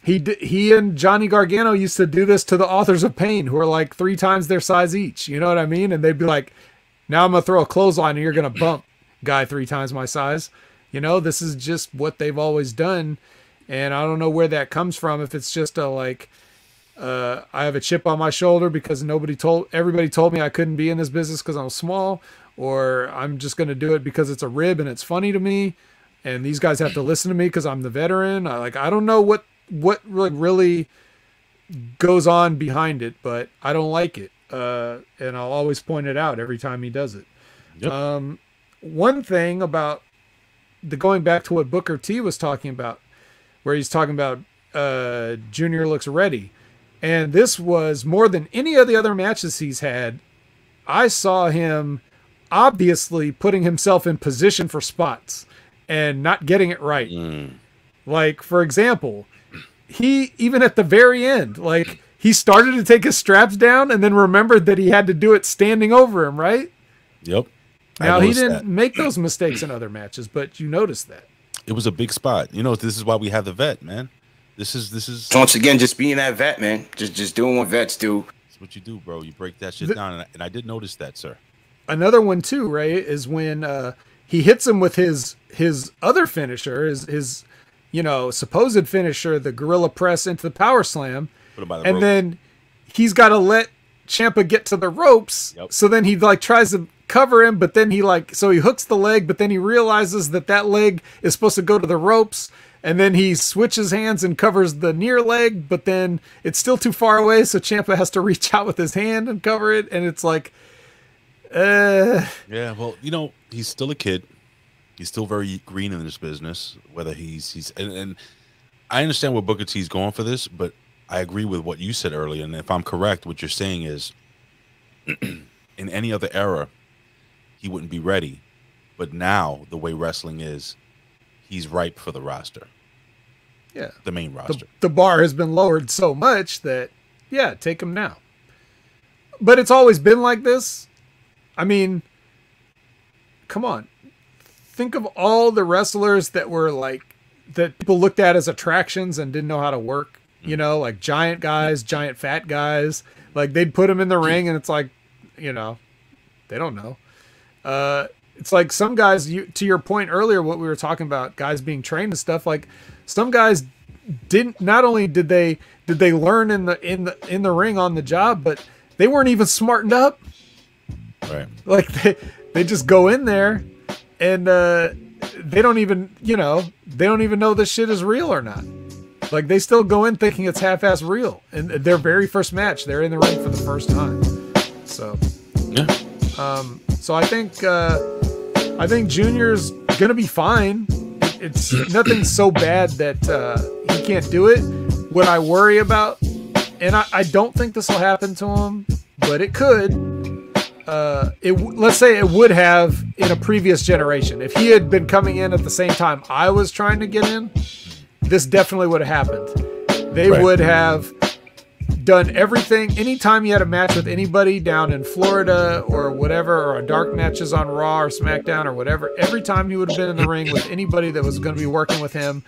He and Johnny Gargano used to do this to the Authors of Pain, who are like 3 times their size each. You know what I mean? And they'd be like, now I'm going to throw a clothesline and you're going to bump guy 3 times my size. You know, this is just what they've always done. And I don't know where that comes from. If it's just I have a chip on my shoulder because everybody told me I couldn't be in this business because I'm small, or I'm just going to do it because it's a rib and it's funny to me. And these guys have to listen to me because I'm the veteran. I don't know what really goes on behind it, but I don't like it. And I'll always point it out every time he does it. Yep. One thing about going back to what Booker T was talking about, where he's talking about Junior looks ready. And this was more than any of the other matches he's had. I saw him obviously putting himself in position for spots and not getting it right. Like, for example, he, even at the very end, like, he started to take his straps down and then remembered that he had to do it standing over him, right? Yep. Now, he didn't make those mistakes in other matches, but you noticed that. It was a big spot. You know, this is why we have the vet, man. This is once again just being that vet, man. Just doing what vets do. That's what you do, bro. You break that shit down, and I did notice that, sir. Another one too, Ray, is when he hits him with his other finisher, his supposed finisher, the gorilla press into the power slam, and then he's got to let Ciampa get to the ropes. Yep. So then he tries to cover him, but then he hooks the leg, but then he realizes that leg is supposed to go to the ropes, and then he switches hands and covers the near leg, but then it's still too far away, so Ciampa has to reach out with his hand and cover it, and it's like, yeah, well, he's still a kid. He's still very green in this business. Whether he's and I understand where Booker T's going for this, but I agree with what you said earlier. And if I'm correct, what you're saying is, in any other era, he wouldn't be ready. But now, the way wrestling is, he's ripe for the roster. Yeah, the main roster. The bar has been lowered so much that, yeah, take him now. But it's always been like this. I mean, come on. Think of all the wrestlers that were that people looked at as attractions and didn't know how to work. Like giant guys, giant fat guys. Like they'd put them in the ring and it's like, they don't know. It's like some guys, to your point earlier, what we were talking about, guys being trained and stuff, like some guys not only did they learn in the ring on the job, but they weren't even smartened up. Right. Like they just go in there and they don't even know this shit is real or not. Like they still go in thinking it's half-ass real. And their very first match, they're in the ring for the first time. So yeah. So I think Junior's gonna be fine. It's nothing so bad that he can't do it. What I worry about, and I don't think this will happen to him, but it could. Let's say it would have in a previous generation. If he had been coming in at the same time I was trying to get in, this definitely would have happened. They would have done everything. Anytime you had a match with anybody down in Florida or whatever, or a dark matches on Raw or SmackDown or whatever, every time he would have been in the ring with anybody that was going to be working with him,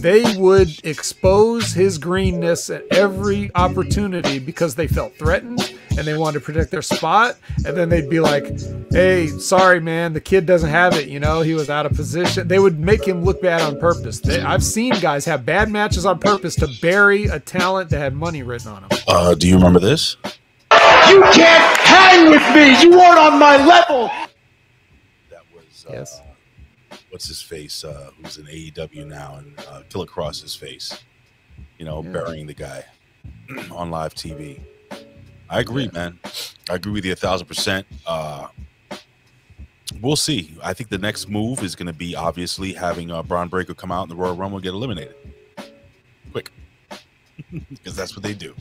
they would expose his greenness at every opportunity because they felt threatened and they wanted to protect their spot. And then they'd be like, hey, sorry, man, the kid doesn't have it. He was out of position. They would make him look bad on purpose. I've seen guys have bad matches on purpose to bury a talent that had money written on them. Do you remember this? You can't hang with me. You weren't on my level. That was yes. What's his face? Who's in AEW now, and Killer Cross's face. Burying the guy on live TV. I agree, man. I agree with you 1,000%. We'll see. I think the next move is going to be obviously having Braun Breaker come out and the Royal Rumble get eliminated quick, because that's what they do.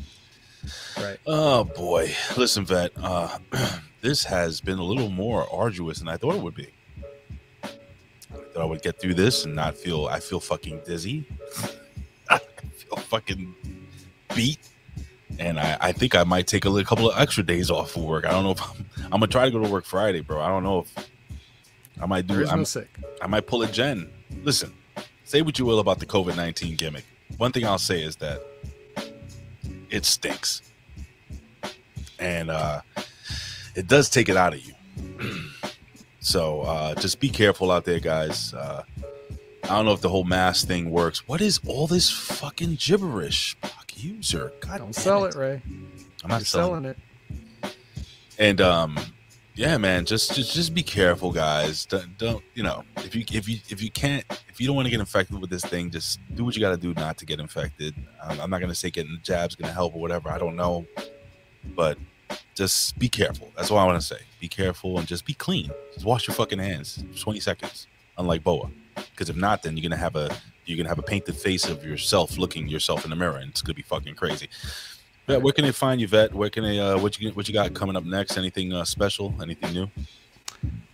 Right. Oh boy, listen, Vet. This has been a little more arduous than I thought it would be. I thought I would get through this and not feel. I feel fucking dizzy. I feel fucking beat. And I think I might take a couple of extra days off of work. I don't know if I'm gonna try to go to work Friday, bro. I don't know if I might do. I'm sick. I might pull a Jen. Listen, say what you will about the COVID-19 gimmick. One thing I'll say is that it stinks, and it does take it out of you. So just be careful out there, guys. I don't know if the whole mask thing works. What is all this fucking gibberish? User, God, don't sell it, Ray. I'm not selling it. And yeah, man, just be careful, guys. Don't if you don't want to get infected with this thing, just do what you got to do not to get infected. I'm not gonna say getting the jab's gonna help or whatever. I don't know, but just be careful. That's all I want to say. Be careful and just be clean. Just wash your fucking hands. 20 seconds, unlike Boa. Because if not, then you're gonna have a painted face of yourself looking yourself in the mirror, and it's gonna be fucking crazy. Vet, where can they find you, Vet? Where can they what you got coming up next? Anything special? Anything new?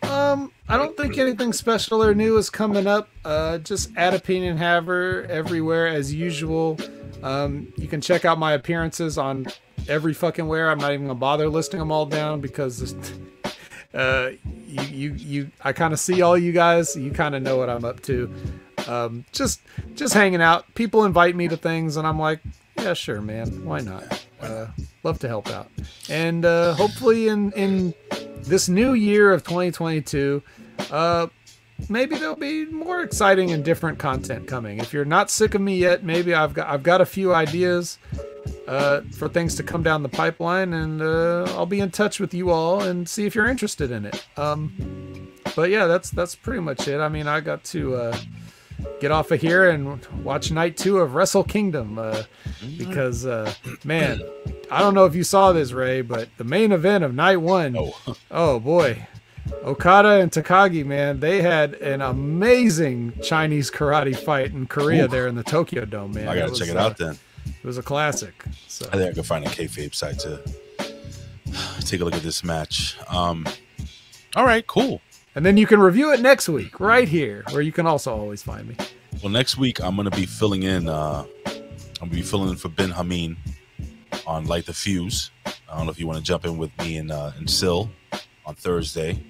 I don't think anything special or new is coming up. Just at Opinion Haver everywhere as usual. You can check out my appearances on every fucking where. I'm not even gonna bother listing them all down because I kind of see all you guys. You kind of know what I'm up to. Just hanging out. People invite me to things, and I'm like, yeah, sure, man. Why not? Love to help out. And hopefully in this new year of 2022, maybe there'll be more exciting and different content coming. If you're not sick of me yet, maybe I've got a few ideas for things to come down the pipeline, and I'll be in touch with you all and see if you're interested in it. But yeah, that's pretty much it. I mean, I got to get off of here and watch night 2 of Wrestle Kingdom because man, I don't know if you saw this, Ray, but the main event of night 1, oh boy, Okada and Takagi, man, they had an amazing Chinese karate fight in Korea there in the Tokyo Dome, man. I gotta check it out then. It was a classic. So I think I can find a kayfabe site to take a look at this match. All right, cool. And then you can review it next week, right here, where you can also always find me. Well, next week I'm gonna be filling in. I'm gonna be filling in for Ben Hameen on Light the Fuse. I don't know if you want to jump in with me and Sil on Thursday,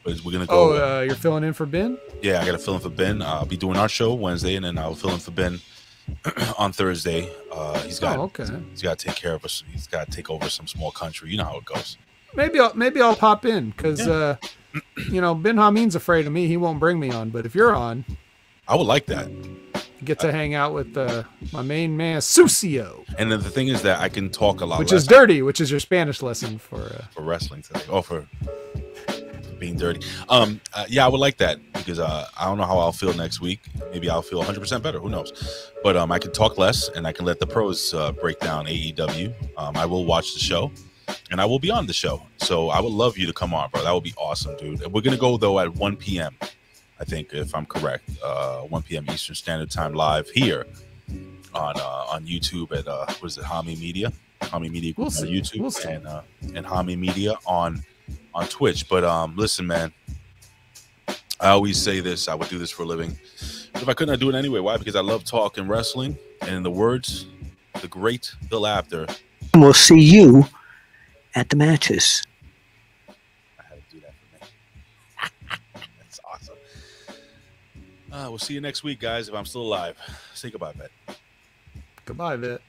but we're gonna go. Oh, you're filling in for Ben? Yeah, I gotta fill in for Ben. I'll be doing our show Wednesday, and then I'll fill in for Ben on Thursday. He's got to take care of us. He's got to take over some small country. You know how it goes. Maybe I'll pop in because you know, Ben Hameen's afraid of me. He won't bring me on. But if you're on, I would like that. Get to hang out with my main man Sucio. And then the thing is that I can talk a lot, which is dirty, which is your Spanish lesson for wrestling today. Oh, for being dirty. Yeah, I would like that because I don't know how I'll feel next week. Maybe I'll feel 100% better. Who knows? But I can talk less, and I can let the pros break down AEW. I will watch the show, and I will be on the show. So I would love you to come on, bro. That would be awesome, dude. We're gonna go though at 1 p.m. I think, if I'm correct, 1 p.m. Eastern Standard Time, live here on YouTube at what is it, Hami Media? Hami Media on YouTube, and Hami Media on Twitch. But listen, man, I always say this: I would do this for a living. But if I couldn't, I'd do it anyway. Why? Because I love talking wrestling. And in the words, the great Bill Apter, we'll see you at the matches. I had to do that for me. That's awesome. We'll see you next week, guys. If I'm still alive, say goodbye, Vet. Goodbye, Vet.